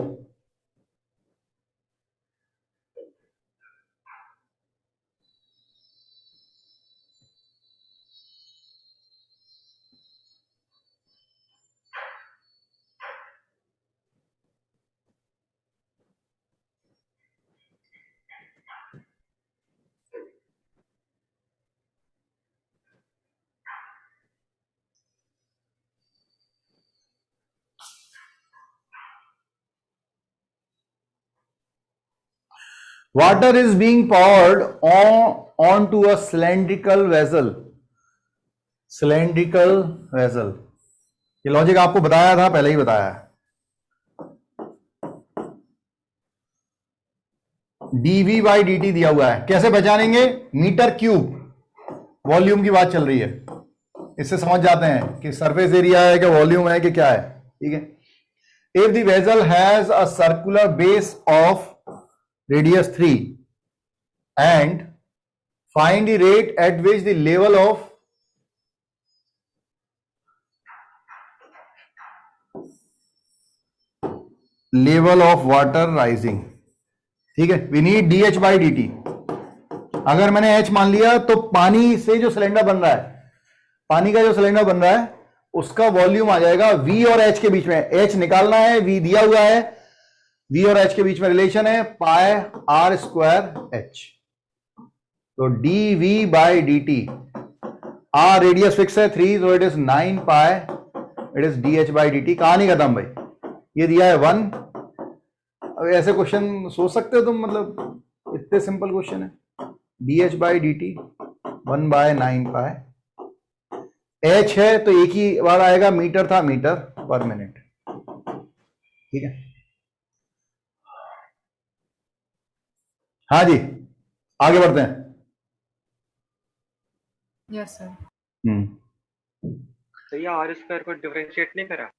water is being poured onto a cylindrical vessel. cylindrical vessel, ये लॉजिक आपको बताया था, पहले ही बताया है। dv बाई dt दिया हुआ है, कैसे पहचानेंगे? मीटर क्यूब, वॉल्यूम की बात चल रही है, इससे समझ जाते हैं कि सरफेस एरिया है कि वॉल्यूम है कि क्या है। ठीक है। If the vessel has a circular base of radius 3 and find the rate at which the level of water rising। ठीक है, we need dh by dt। अगर मैंने h मान लिया तो पानी से जो सिलेंडर बन रहा है, पानी का जो सिलेंडर बन रहा है उसका वॉल्यूम आ जाएगा v और h के बीच में। h निकालना है, v दिया हुआ है, v और h के बीच में रिलेशन है पाई r स्क्वायर h। तो dv by dt, r radius fix है 3, तो it is 9 pi, it is dh by dt। कहानी खत्म भाई, ये दिया है 1। अब ऐसे क्वेश्चन सोच सकते हो तुम, मतलब इतने सिंपल क्वेश्चन है। dh by dt 1 by 9 pi, h है तो एक ही बार आएगा, मीटर था मीटर पर मिनट। ठीक है, हाँ जी आगे बढ़ते हैं।
Yes sir.
तो ये आर स्क्वायर को डिफरेंशिएट नहीं करा?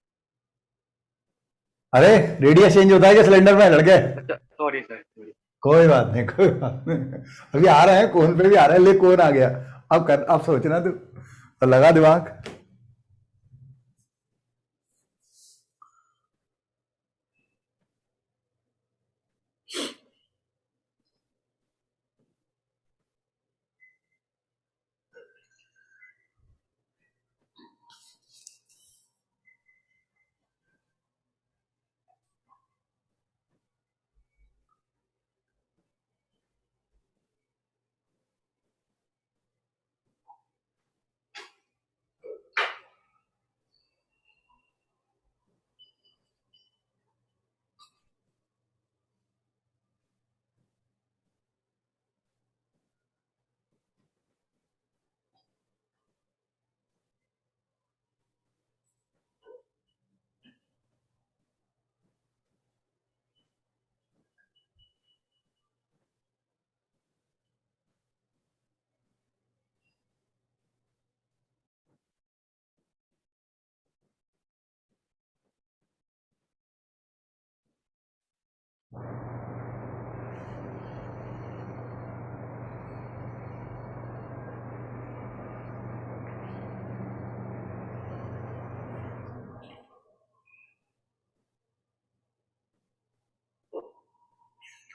अरे रेडियस चेंज होता है क्या सिलेंडर में लड़के?
Sorry sir.
कोई बात नहीं कोई बात नहीं, अभी आ रहे हैं कोन पे भी आ रहे हैं, ले कोन आ गया। अब सोचना तू, तो लगा दिमाग।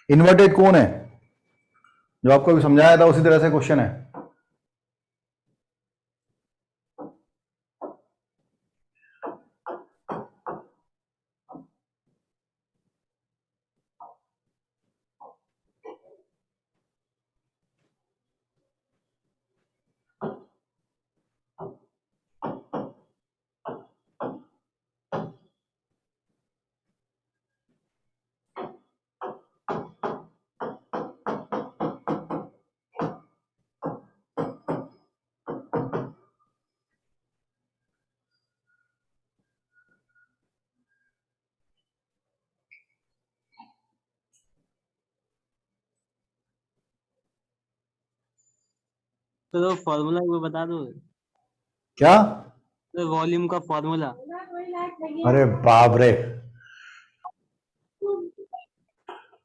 इन्वर्टेड कौन है, जो आपको अभी समझाया था उसी तरह से क्वेश्चन है।
तो फॉर्मूला वो बता दो,
क्या?
तो वॉल्यूम का फॉर्मूला।
अरे बाप रे,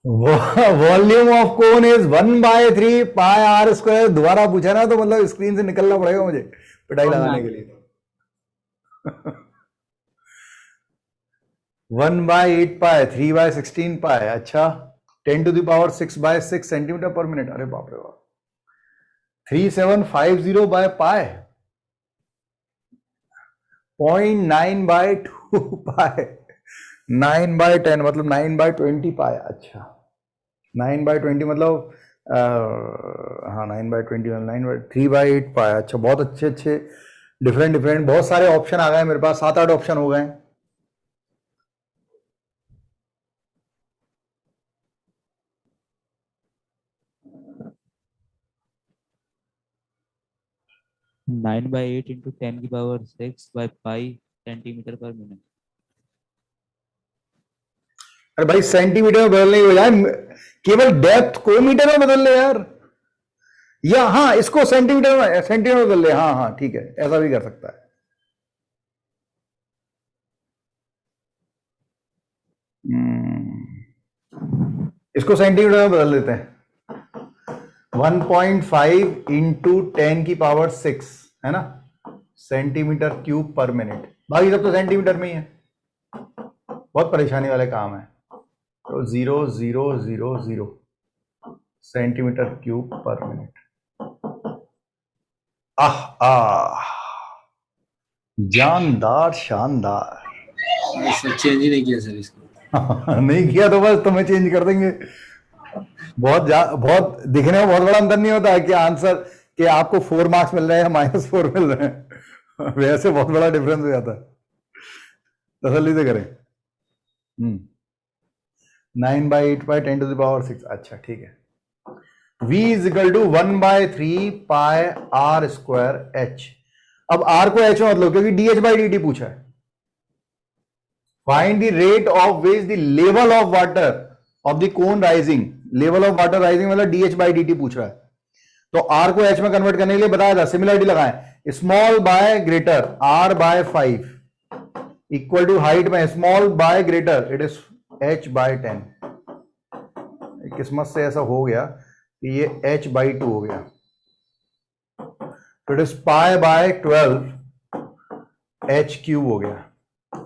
volume of cone is 1/3 pi are square. दोबारा पूछा ना तो मतलब स्क्रीन से निकलना पड़ेगा मुझे पिटाई लगाने के लिए। 1/8 पाई, 3/16 पाई। अच्छा, 10⁶ सेंटीमीटर पर मिनट। अरे बाप रे बाप, 3750 बाय पाई, 0.9/2 पाई, 9/10 मतलब 9/20 पाई। अच्छा, 9/20 मतलब हाँ 9/20 मतलब 3/8 पाई। अच्छा, बहुत अच्छे अच्छे डिफरेंट बहुत सारे ऑप्शन आ गए मेरे पास, 7-8 ऑप्शन हो गए।
Nine by 8 into 10⁶ by pi centimetre per minute.
अरे भाई सेंटीमीटर में बदलने की बजाय केवल डेप्थ को मीटर में बदल ले यार, या हाँ इसको सेंटीमीटर में बदल ले। हाँ हाँ ठीक है, ऐसा भी कर सकता है। इसको सेंटीमीटर में बदल देते हैं। 1.5 इंटू 10⁶ है ना, सेंटीमीटर क्यूब पर मिनट। बाकी सब तो सेंटीमीटर में ही है, बहुत परेशानी वाले काम है। तो 0.000 सेंटीमीटर क्यूब पर मिनट। जानदार शानदार।
चेंज ही नहीं किया सर इसको।
नहीं किया तो बस तुम्हें चेंज कर देंगे। बहुत दिखने में बहुत बड़ा अंतर नहीं होता है कि आंसर कि आपको 4 मार्क्स मिल रहे हैं या -4 मिल रहे हैं। वैसे बहुत बड़ा डिफरेंस हो जाता है, तसल्ली से करें। 9/8 बाई 10⁶। अच्छा ठीक है। V is equal to 1/3 pi are square h. अब आर को एच में मतलब, क्योंकि dH/dt पूछा है। Find the rate of which the level of water of the cone rising. Level of water rising मतलब dH/dt पूछ रहा है। तो आर को एच में कन्वर्ट करने के लिए बताया था, सिमिलरिटी लगाएं। Small by greater, r/5 equal to height में small by greater, it is h/10। किस्मत से ऐसा हो गया कि ये h/2 हो गया, तो इट इज π/12 h³ हो गया।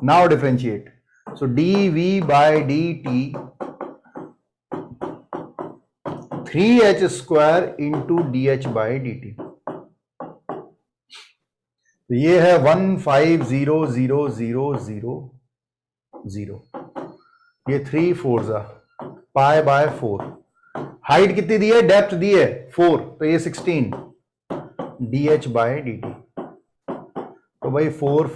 नाउ डिफरेंशिएट, सो dV/dt 3h² इंटू dH/dt। तो ये है 150,000,000। ये 3 4 π/4। हाइट कितनी दी है, डेप्थ दी है 4, तो ये 16 dH/dt। तो भाई 4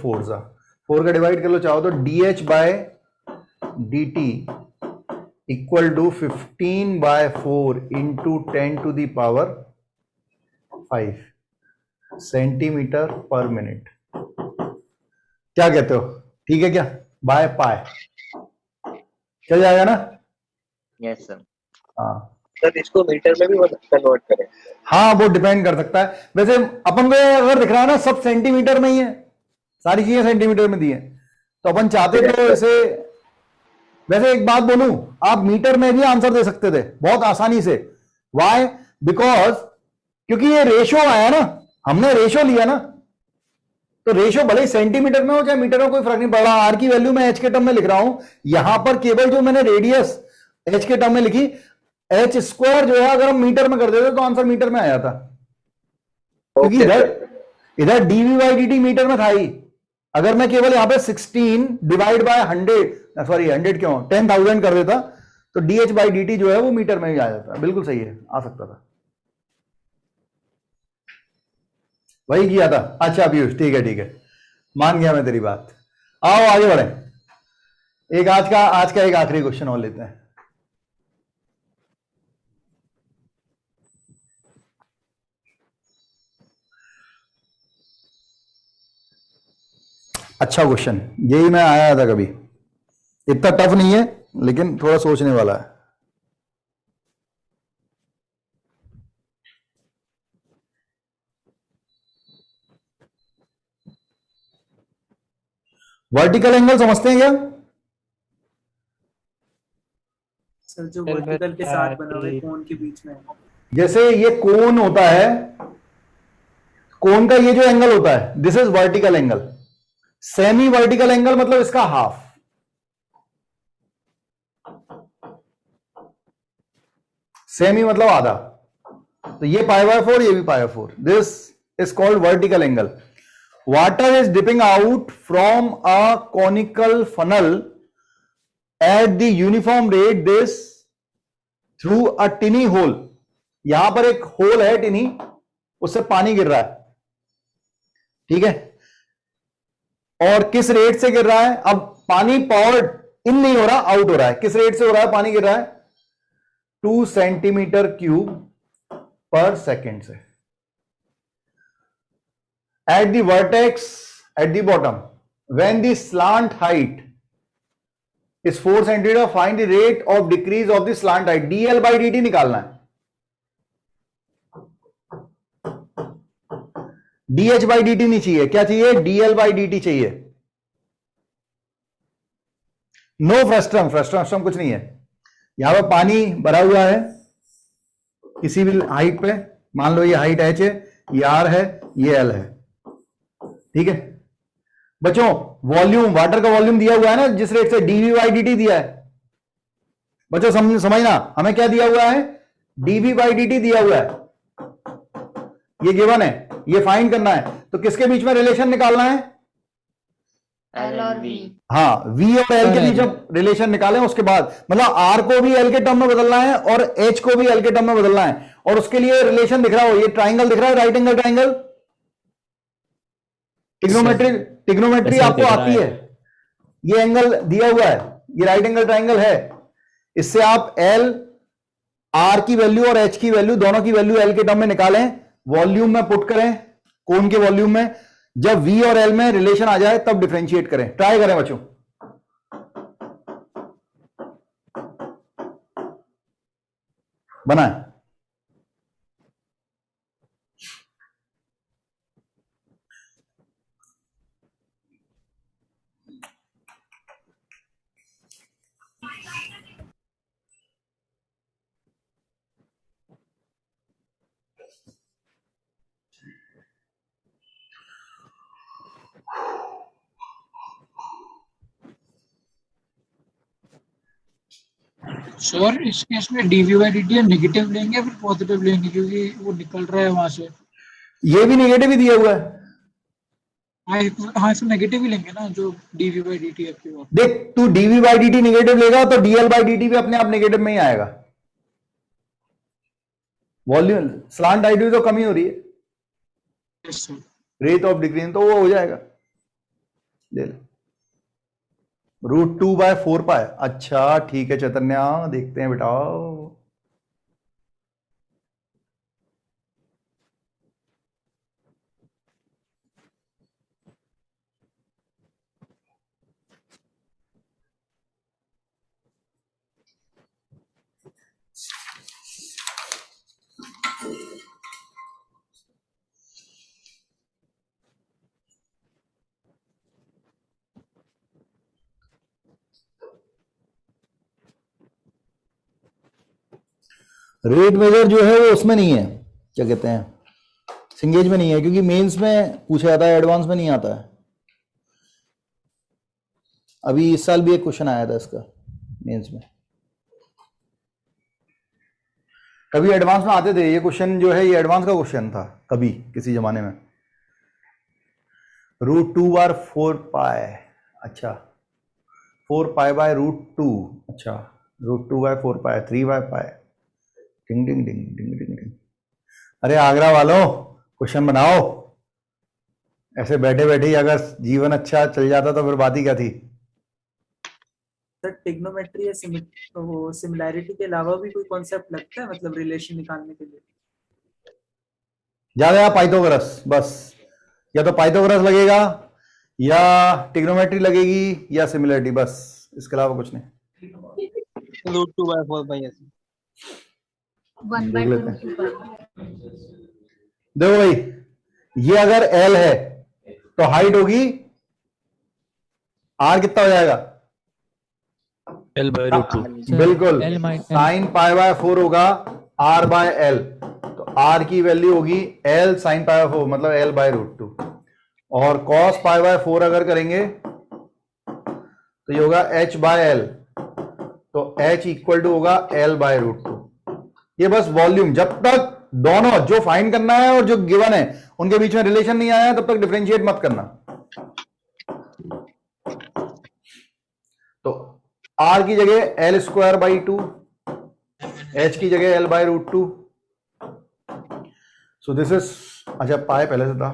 4 का डिवाइड कर लो चाहो तो, dH/dt equal to 15/4 into 10⁵ centimetre per minute. क्या कहते हो, ठीक है क्या? बाय पाई चल जाएगा ना?
Yes sir.
हाँ
सर इसको मीटर में भी कन्वर्ट करें?
हाँ वो डिपेंड कर सकता है। वैसे अपन को अगर दिख रहा है ना सब सेंटीमीटर में ही है, सारी चीजें सेंटीमीटर में दी है, तो अपन चाहते तो इसे, वैसे एक बात बोलूं, आप मीटर में भी आंसर दे सकते थे बहुत आसानी से। वाई? बिकॉज क्योंकि ये रेशो आया ना, हमने रेशो लिया ना, तो रेशो भले ही सेंटीमीटर में हो चाहे मीटर में कोई फर्क नहीं पड़ रहा। आर की वैल्यू मैं एच के टर्म में लिख रहा हूं, यहां पर केवल जो मैंने रेडियस एच के टर्म में लिखी, h² जो है अगर हम मीटर में कर देते तो आंसर मीटर में आ जाता, क्योंकि इधर dV/dt मीटर में था ही। अगर मैं केवल यहां पे 16 डिवाइड बाय 100, सॉरी 100 क्यों, 10,000 कर देता तो dH/dt जो है वो मीटर में ही आ जाता। बिल्कुल सही है, आ सकता था, वही किया था। अच्छा पीयूष, ठीक है, मान गया मैं तेरी बात। आओ आगे बढ़े, एक आज का एक आखिरी क्वेश्चन और लेते हैं। अच्छा क्वेश्चन, यही मैं आया था कभी, इतना टफ नहीं है लेकिन थोड़ा सोचने वाला है। वर्टिकल एंगल समझते हैं क्या?
सर जो वर्टिकल के साथ बना हुआ है कोन के बीच में,
जैसे ये कोन होता है, कोन का ये जो एंगल होता है, this is vertical angle. Semi vertical angle मतलब इसका हाफ। सेमी मतलब आधा, तो ये π/4, ये भी π/4। This is called vertical angle. Water is dipping out from a conical funnel at the uniform rate this through a tiny hole. यहां पर एक होल है टिनी, उससे पानी गिर रहा है, ठीक है। और किस रेट से गिर रहा है? अब पानी पावर इन नहीं हो रहा, आउट हो रहा है। किस रेट से हो रहा है? पानी गिर रहा है 2 सेंटीमीटर क्यूब पर सेकेंड से। At the vertex at the bottom when the slant height is 4 centimetre, find the rate of decrease of the slant height. dl/dt निकालना है। dh/dt नहीं चाहिए, क्या चाहिए? dl/dt चाहिए। नो फ्रस्ट्रम, फ्रस्ट्रम कुछ नहीं है। यहां पर पानी भरा हुआ है किसी भी हाइट पे, मान लो ये हाइट h है, ये r है, ये l है, ठीक है बच्चों। वॉल्यूम, वाटर का वॉल्यूम दिया हुआ है ना, जिस रेट से dv/dt दिया है बच्चों, समझना, हमें क्या दिया हुआ है? dv/dt दिया हुआ है, ये गिवन है, ये फाइंड करना है। तो किसके बीच में रिलेशन निकालना है?
L और V।
हाँ, V और L के बीच में रिलेशन निकालें। उसके बाद मतलब R को भी L के टर्म में बदलना है और H को भी L के टर्म में बदलना है। और उसके लिए रिलेशन दिख रहा हो, ये ट्राइंगल दिख रहा है, राइट एंगल ट्राइंगल। टिग्नोमेट्री आपको आती है, ये एंगल दिया हुआ है, ये राइट एंगल ट्राइंगल है। इससे आप L, R की वैल्यू और H की वैल्यू, दोनों की वैल्यू L के टर्म में निकालें, वॉल्यूम में पुट करें, कोन के वॉल्यूम में। जब V और L में रिलेशन आ जाए तब डिफरेंशिएट करें। ट्राई करें बच्चों। बनाए।
सर इस केस में dv/dt नेगेटिव लेंगे फिर पॉजिटिव लेंगे, क्योंकि वो निकल रहा है वहां से।
ये भी नेगेटिव ही दिया हुआ है।
हाँ इसमें नेगेटिव ही लेंगे ना, जो dv/dt आपके पास।
देख, तू dv/dt नेगेटिव लेगा तो dl/dt भी अपने आप नेगेटिव में ही आएगा। वॉल्यूम स्लांट हाइट तो कमी हो रही है, रेट ऑफ डिक्रीज तो वो हो जाएगा। ले √2/4π। अच्छा ठीक है चैतन्या, देखते हैं बेटा। रेट मेजर जो है वो उसमें नहीं है, क्या कहते हैं, सिंगेज में नहीं है, क्योंकि मेंस में पूछा जाता है, एडवांस में नहीं आता है। अभी इस साल भी एक क्वेश्चन आया था इसका मेंस में। कभी एडवांस में आते थे ये क्वेश्चन, जो है ये एडवांस का क्वेश्चन था कभी किसी जमाने में। √2/4π। अच्छा 4π/√2। अच्छा √2/4π 3/π। डिंग डिंग डिंग डिंग डिंग डिंग। अरे आगरा वालों क्वेश्चन बनाओ। ऐसे बैठे बैठे ही अगर जीवन अच्छा चल जाता तो फिर बात ही क्या थी।
सर टिग्नोमेट्री या सिमिलैरिटी के अलावा भी कोई कॉन्सेप्ट लगता है, मतलब रिलेशन निकालने के लिए?
ज्यादा पाइथागोरस, बस या तो पाइथागोरस लगेगा या टिग्नोमेट्री लगेगी या सिमिलैरिटी, बस इसके अलावा कुछ नहीं।
√2/4π ऐसे।
देख लेते हैं। देखो भाई, ये अगर L है तो हाइट होगी आर कितना हो जाएगा?
L by root 2.
बिल्कुल,
L minus
sine pi by 4 होगा आर बाय एल, तो आर की वैल्यू होगी एल साइन पाई बाय 4, मतलब एल बाय रूट 2। और कॉस पाई बाय 4 अगर करेंगे तो ये होगा एच बाय एल, तो एच इक्वल टू होगा एल बाय रूट 2। ये बस वॉल्यूम, जब तक दोनों जो फाइंड करना है और जो गिवन है उनके बीच में रिलेशन नहीं आया तब तक डिफरेंशिएट मत करना। तो आर की जगह एल स्क्वायर बाई 2, एच की जगह l by root 2। So this is, अच्छा पाई पहले से था,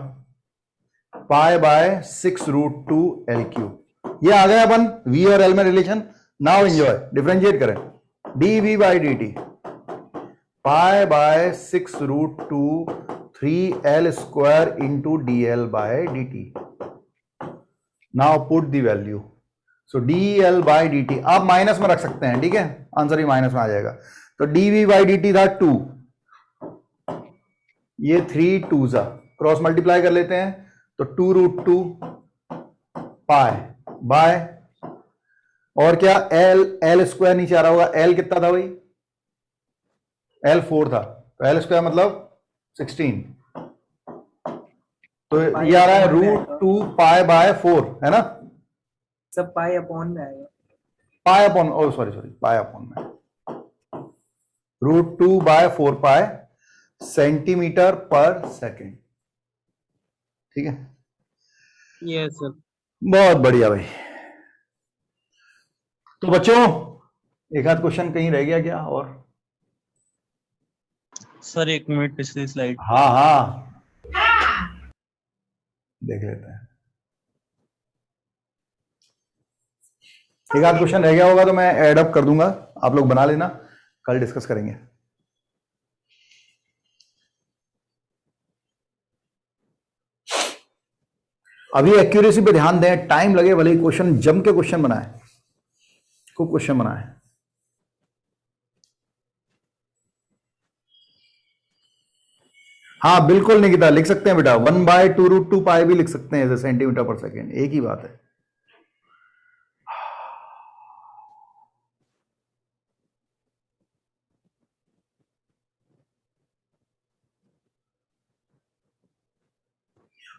pi by 6 root 2 l cube. ये आ गया अपन v और l में रिलेशन। नाउ एंजॉय, डिफरेंशिएट करें, dv by dt pi by 6 root 2 3l square into dl by dt। Now put the value, so dl by dt आप minus में रख सकते हैं, ठीक है, आंसर ही माइनस में आ जाएगा। तो dv बाई dt था 2, ये 3 2 सा क्रॉस मल्टीप्लाई कर लेते हैं, तो 2 रूट 2 पाई बाय, और क्या एल स्क्वायर नीचे आ रहा होगा, एल कितना था भाई, एल 4 था, तो एल स्क्वायर मतलब 16, तो ये आ रहा है रूट 2 पाई बाय 4, है ना,
सब पाई अपॉन में आएगा,
पाई अपॉन, ओ सॉरी पाई अपॉन में, रूट 2 बाय 4 पाई सेंटीमीटर पर सेकेंड, ठीक है।
Yes sir.
बहुत बढ़िया भाई। तो बच्चों एक आध क्वेश्चन कहीं रह गया क्या? और
सर 1 मिनट पिछली स्लाइड।
हाँ हाँ देख लेते हैं, एक आध क्वेश्चन रह गया होगा तो मैं ऐड अप कर दूंगा, आप लोग बना लेना, कल डिस्कस करेंगे। अभी एक्यूरेसी पे ध्यान दें, टाइम लगे भले ही, क्वेश्चन जम के क्वेश्चन बनाए, खूब क्वेश्चन बनाए। हाँ बिल्कुल निकिता, लिख सकते हैं बेटा, 1 बाय 2 रूट 2 पाई भी लिख सकते हैं एज सेंटीमीटर पर सेकेंड, एक ही बात है।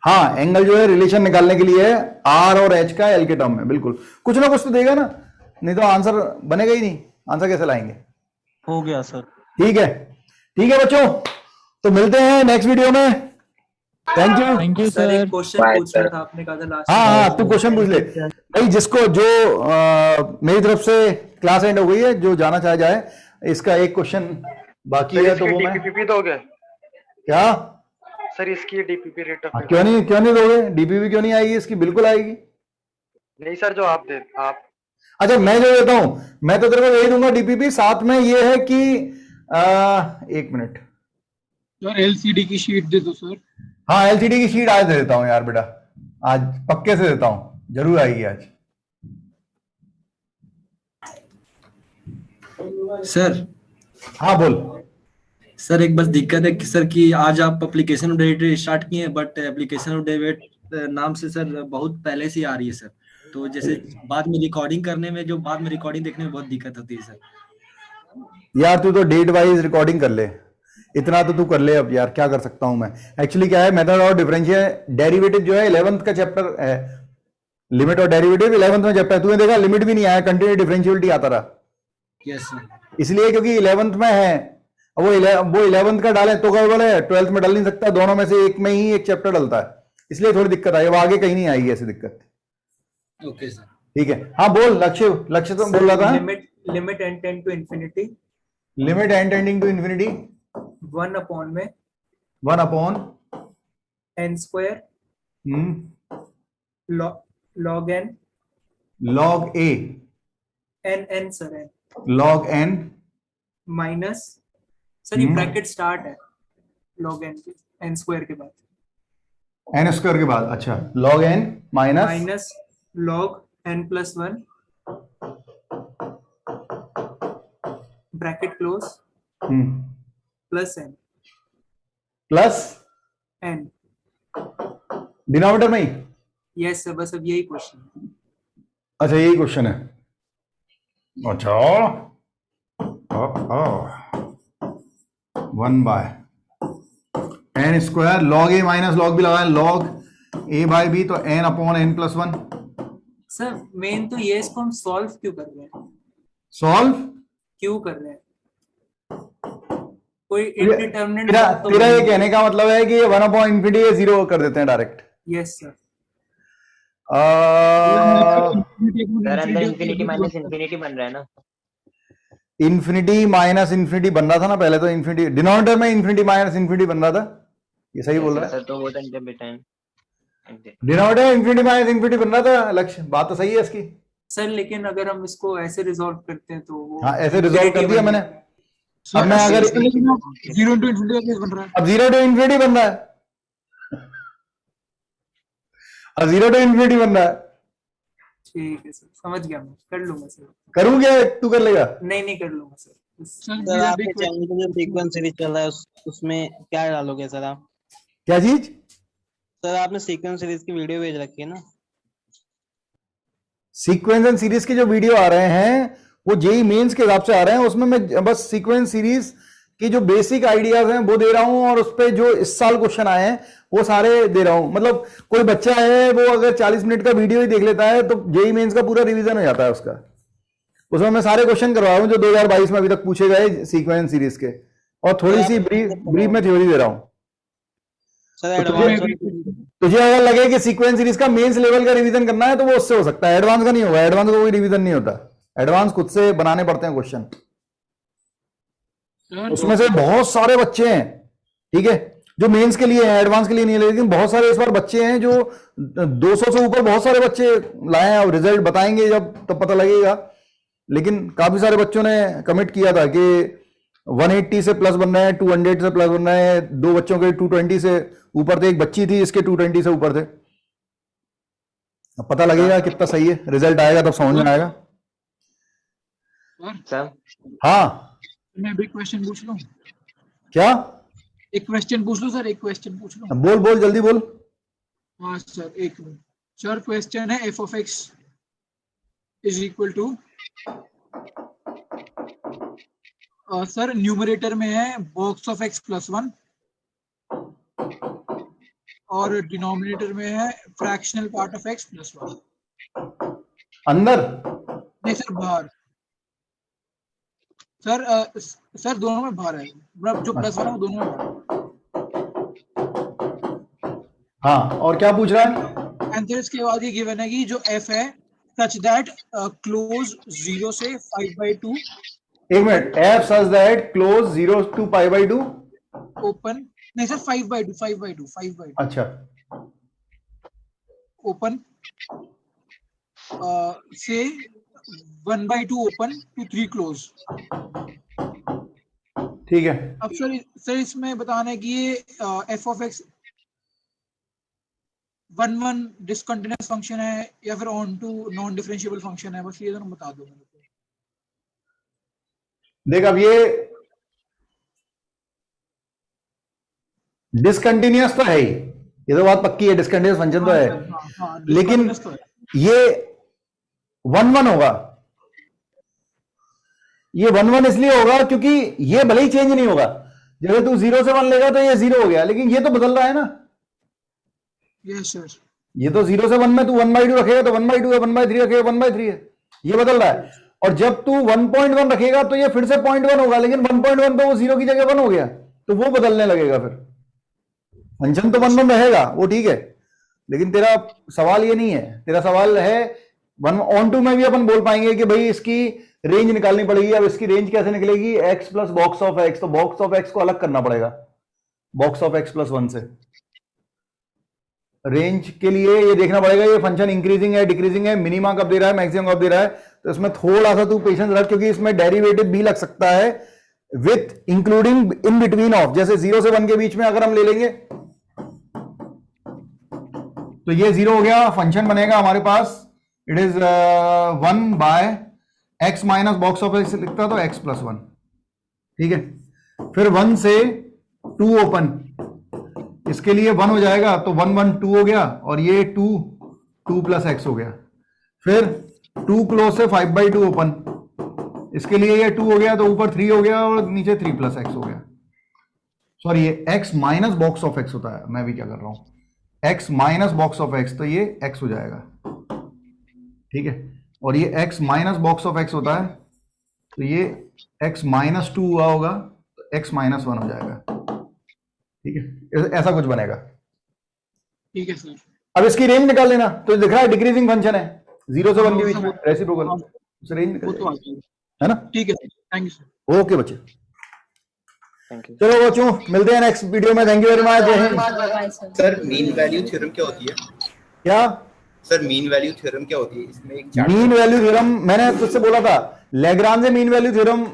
हाँ एंगल जो है रिलेशन निकालने के लिए आर और एच का एल के टर्म में, बिल्कुल कुछ ना कुछ तो देगा ना, नहीं तो आंसर बनेगा ही नहीं, आंसर कैसे लाएंगे?
हो गया सर।
ठीक है बच्चों, तो मिलते हैं नेक्स्ट वीडियो में। Thank you
sir. एक क्वेश्चन पूछना था आपने कहा था लास्ट।
हाँ तू क्वेश्चन पूछ ले भाई, जिसको जो मेरी तरफ से क्लास एंड हो गई है, जो जाना चाहे जाए, इसका एक क्वेश्चन बाकी है तो वो मैं
डीपीपी दोगे
क्या
सर? इसकी डीपीपी रेट ऑफ
क्यों नहीं दोगे? डीपीपी क्यों नहीं आएगी? इसकी बिल्कुल आएगी।
नहीं सर, जो आप
अच्छा मैं जो देता हूं, मैं तो तेरे को यही दूंगा डीपीपी, साथ में ये है कि 1 मिनट
सर एलसीडी की शीट दे दो सर।
हाँ एलसीडी की शीट आज दे देता हूँ यार बेटा, आज पक्के से देता हूँ, जरूर आएगी आज।
सर
हाँ बोल
सर, एक बस दिक्कत है कि सर कि आज आप एप्लीकेशन ऑफ डेरिवेटिव स्टार्ट किए हैं, बट एप्लीकेशन ऑफ डेरिवेटिव नाम से सर बहुत पहले से आ रही है सर, तो जैसे बाद में रिकॉर्डिंग करने में, जो बाद में रिकॉर्डिंग देखने में बहुत दिक्कत होती है सर।
यार तू तो डेट वाइज रिकॉर्डिंग कर ले, इतना तो तू कर ले। अब यार क्या कर सकता हूं मैं, एक्चुअली क्या है, मेथड और डिफरेंशियल डेरिवेटिव जो है 11th का चैप्टर है, लिमिट और डेरिवेटिव 11th में चैप्टर है। तूने देखा लिमिट भी नहीं आया, कंटिन्यू डिफरेंशियलिटी आता रहा।
यस सर,
इसलिए क्योंकि 11th में है, वो 11th का डाले तो क्या बोले 12th में डाल नहीं सकता, दोनों में से एक में ही एक चैप्टर डलता है, इसलिए थोड़ी दिक्कत आई। अब आगे कहीं नहीं आएगी ऐसी दिक्कत।
ओके सर,
ठीक है। हाँ बोल लक्ष्य तो बोल रहा था।
Limit n tend to infinity,
limit n tending to infinity
1 upon में
1 upon
n square log n
log a
n sir है
log n
माइनस सर ये ब्रैकेट स्टार्ट है log n के n स्क्वायर के बाद,
n स्क्वायर के बाद। अच्छा log n minus
log n plus 1 bracket close plus n
denominator में ही।
यस सर, बस अब यही क्वेश्चन।
अच्छा यही क्वेश्चन है। अच्छा 1/n² log a minus log b लगाए, log a/b तो n/n+1।
सर मेन तो ये, इसको हम सॉल्व क्यों कर रहे हैं?
सॉल्व
क्यों कर रहे हैं? कोई
तेरा
इंडिटरमिनेट
तेरा ये कहने का मतलब है कि ये 1/∞ ये 0 कर देते हैं डायरेक्ट।
Yes sir.
सर अंदर इंफिनिटी माइनस इंफिनिटी बन रहा है ना।
इंफिनिटी माइनस इंफिनिटी बन रहा था ना पहले, तो इंफिनिटी डिनोमिनेटर में इंफिनिटी माइनस इंफिनिटी बन रहा था, ये सही बोल रहा है
सर तो वो तो इंटरमीडिएट
डिनोमिनेटर में इंफिनिटी माइनस इंफिनिटी बन रहा था। लक्ष्य बात तो सही है इसकी
सर, लेकिन अगर हम इसको ऐसे रिजॉल्व करते हैं तो वो
हाँ ऐसे रिजॉल्व कर दिया मैंने। अब मैं अगर
0 to infinity का केस बन रहा है।
अब 0 to infinity बन रहा है, अब 0 to infinity बन रहा है।
ठीक है सर, समझ गया, मैं कर लूंगा सर।
करूं क्या, तू कर लेगा?
नहीं कर लूंगा सर।
सर आपके चैनल पे जो सीक्वेंस सीरीज चल रहा है उसमें क्या डालोगे सर आप?
क्या चीज?
सर आपने सीक्वेंस सीरीज की वीडियो भेज रखी है ना।
सीक्वेंस एंड सीरीज के जो वीडियो आ रहे हैं वो जेई मेंस के हिसाब से आ रहे हैं, उसमें मैं बस सीक्वेंस सीरीज की जो बेसिक आइडियाज हैं वो दे रहा हूं, और उस पे जो इस साल क्वेश्चन आए हैं वो सारे दे रहा हूं। मतलब कोई बच्चा है वो अगर 40 मिनट का वीडियो ही देख लेता है तो जेई मेंस का पूरा रिवीजन हो जाता है उसका। उसमें मैं सारे क्वेश्चन करवा रहा हूं जो 2022 में अभी तक पूछे गए सीक्वेंस सीरीज के, और थोड़ी सी ब्रीफ में थ्योरी दे रहा हूं। तुझे अगर लगे कि सीक्वेंस सीरीज का मेंस लेवल का रिवीजन करना है तो वो उससे हो सकता है, एडवांस का नहीं होगा। एडवांस का कोई रिवीजन नहीं होता, एडवांस खुद से बनाने पड़ते हैं क्वेश्चन। उसमें से बहुत सारे बच्चे हैं, ठीक है, जो मेंस के लिए हैं, एडवांस के लिए नहीं है, लेकिन बहुत सारे इस बार बच्चे हैं जो 200 से ऊपर बहुत सारे बच्चे लाए हैं। और रिजल्ट बताएंगे जब तब पता लगेगा, लेकिन काफी सारे बच्चों ने कमिट किया था कि 180 से प्लस बन रहे हैं, 200 से प्लस बन रहे हैं। 2 बच्चों के 220 से ऊपर थे, एक बच्ची थी इसके 220 से ऊपर थे। अब पता लगेगा कितना सही है, रिजल्ट आएगा तब समझ में आएगा। हाँ
मैं भी क्वेश्चन पूछ लूं
क्या?
एक क्वेश्चन पूछ लूं सर, एक क्वेश्चन पूछ लूं।
बोल जल्दी बोल।
हाँ सर, एक मिनट सर। क्वेश्चन है f of x is equal to, sir numerator में है बॉक्स ऑफ x प्लस 1 और डिनोमिनेटर में है fractional part of x plus 1।
अंदर
नहीं सर, बाहर। सर सर दोनों में बाहर है, मतलब जो प्लस 1 है वो दोनों में बाहर है।
हाँ, और क्या पूछ रहा है?
आंसर इसके बाद ये गिवन है कि जो f है सच दैट क्लोज 0 से 5/2।
एक मिनट, f such that close 0 to π/2
open, नहीं सर 5/2।
अच्छा,
ओपन से 1/2 ओपन to 3 क्लोज।
ठीक है।
अब सर इसमें बताना है कि ये f of x 1 discontinuous function है या फिर on to non differentiable function है, बस ये दोनों बता दो मेरे को।
देख, अब ये डिसकंटिन्यूअस तो है ही, ये तो बात पक्की है, डिसकंटिन्यूअस फंक्शन तो है, लेकिन ये 1 होगा। ये 1 इसलिए होगा क्योंकि ये भले ही चेंज नहीं होगा। जैसे तू 0 से 1 लेगा तो ये 0 हो गया, लेकिन ये तो बदल रहा है ना।
Yes sir.
ये तो 0 से 1 में तू 1/2 रखेगा तो 1/2 है, 1/3 रखेगा 1/3 है, ये बदल रहा है। और जब तू 1.1 रखेगा तो ये फिर से 0.1 होगा, लेकिन 1.1 तो वो 0 की जगह 1 हो गया, तो वो बदलने लगेगा। फिर फंक्शन तो 1 रहेगा, वो ठीक है, लेकिन तेरा सवाल ये नहीं है। तेरा सवाल है 1 ऑन टू में भी अपन बोल पाएंगे कि भाई इसकी रेंज निकालनी पड़ेगी। अब इसकी रेंज कैसे निकलेगी? x plus box of x, तो बॉक्स ऑफ x को अलग करना पड़ेगा बॉक्स ऑफ x प्लस 1 से। रेंज के लिए ये देखना पड़ेगा ये फंक्शन इंक्रीजिंग है डिक्रीजिंग है, मिनिमा कब दे रहा है, मैक्सिमम कब दे रहा है। तो इसमें थोड़ा सा तू पेशेंस रख, क्योंकि इसमें डेरिवेटिव भी लग सकता है with including in between of. जैसे 0 से 1 के बीच में अगर हम ले लेंगे तो ये 0 हो गया, फंक्शन बनेगा हमारे पास it is 1 by x minus box of x लिखता तो x प्लस 1, ठीक है। फिर 1 से 2 ओपन, इसके लिए 1 हो जाएगा तो 1 1 2 हो गया, और ये 2 2 प्लस x हो गया। फिर 2 क्लोज से 5/2 ओपन, इसके लिए ये 2 हो गया तो ऊपर 3 हो गया और नीचे 3 + x हो गया। सॉरी ये x minus box of x होता है, मैं भी क्या कर रहा हूं, x minus box of x, तो ये x हो जाएगा, ठीक है। और ये x minus box of x होता है तो ये x माइनस 2 हुआ होगा तो x माइनस 1 हो जाएगा, ठीक है। ऐसा कुछ बनेगा,
ठीक है सर।
अब इसकी रेंज निकाल लेना, तो दिख रहा है डिक्रीजिंग फंक्शन है 0 से 1 के बीच में, रेसिप्रोकल, उसे रेंज निकाल है ना।
ठीक है sir, thank you sir.
Okay बच्चे, चलो बच्चों मिलते हैं नेक्स्ट वीडियो में। Thank you very much. जय हिंद।
सर मीन वैल्यू थ्योरम क्या होती है?
क्या
सर मीन वैल्यू थ्योरम क्या होती है? इसमें एक
मीन वैल्यू थ्योरम मैंने तुझसे बोला था, लैग्रांज मीन वैल्यू थ्योरम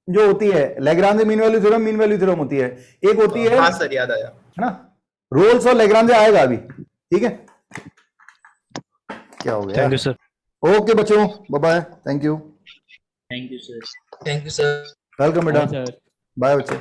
जो होती है, लैग्रांज मीन वैल्यू थ्योरम होती है, एक होती है,
हाँ सर याद आया,
है ना, रोल्स और लैग्रांज आएगा अभी, ठीक है। क्या हो गया?
Thank you sir.
ओके बच्चों, bye bye, thank you
thank you sir.
Thank you sir.
Welcome बेटा, बाय बच्चे।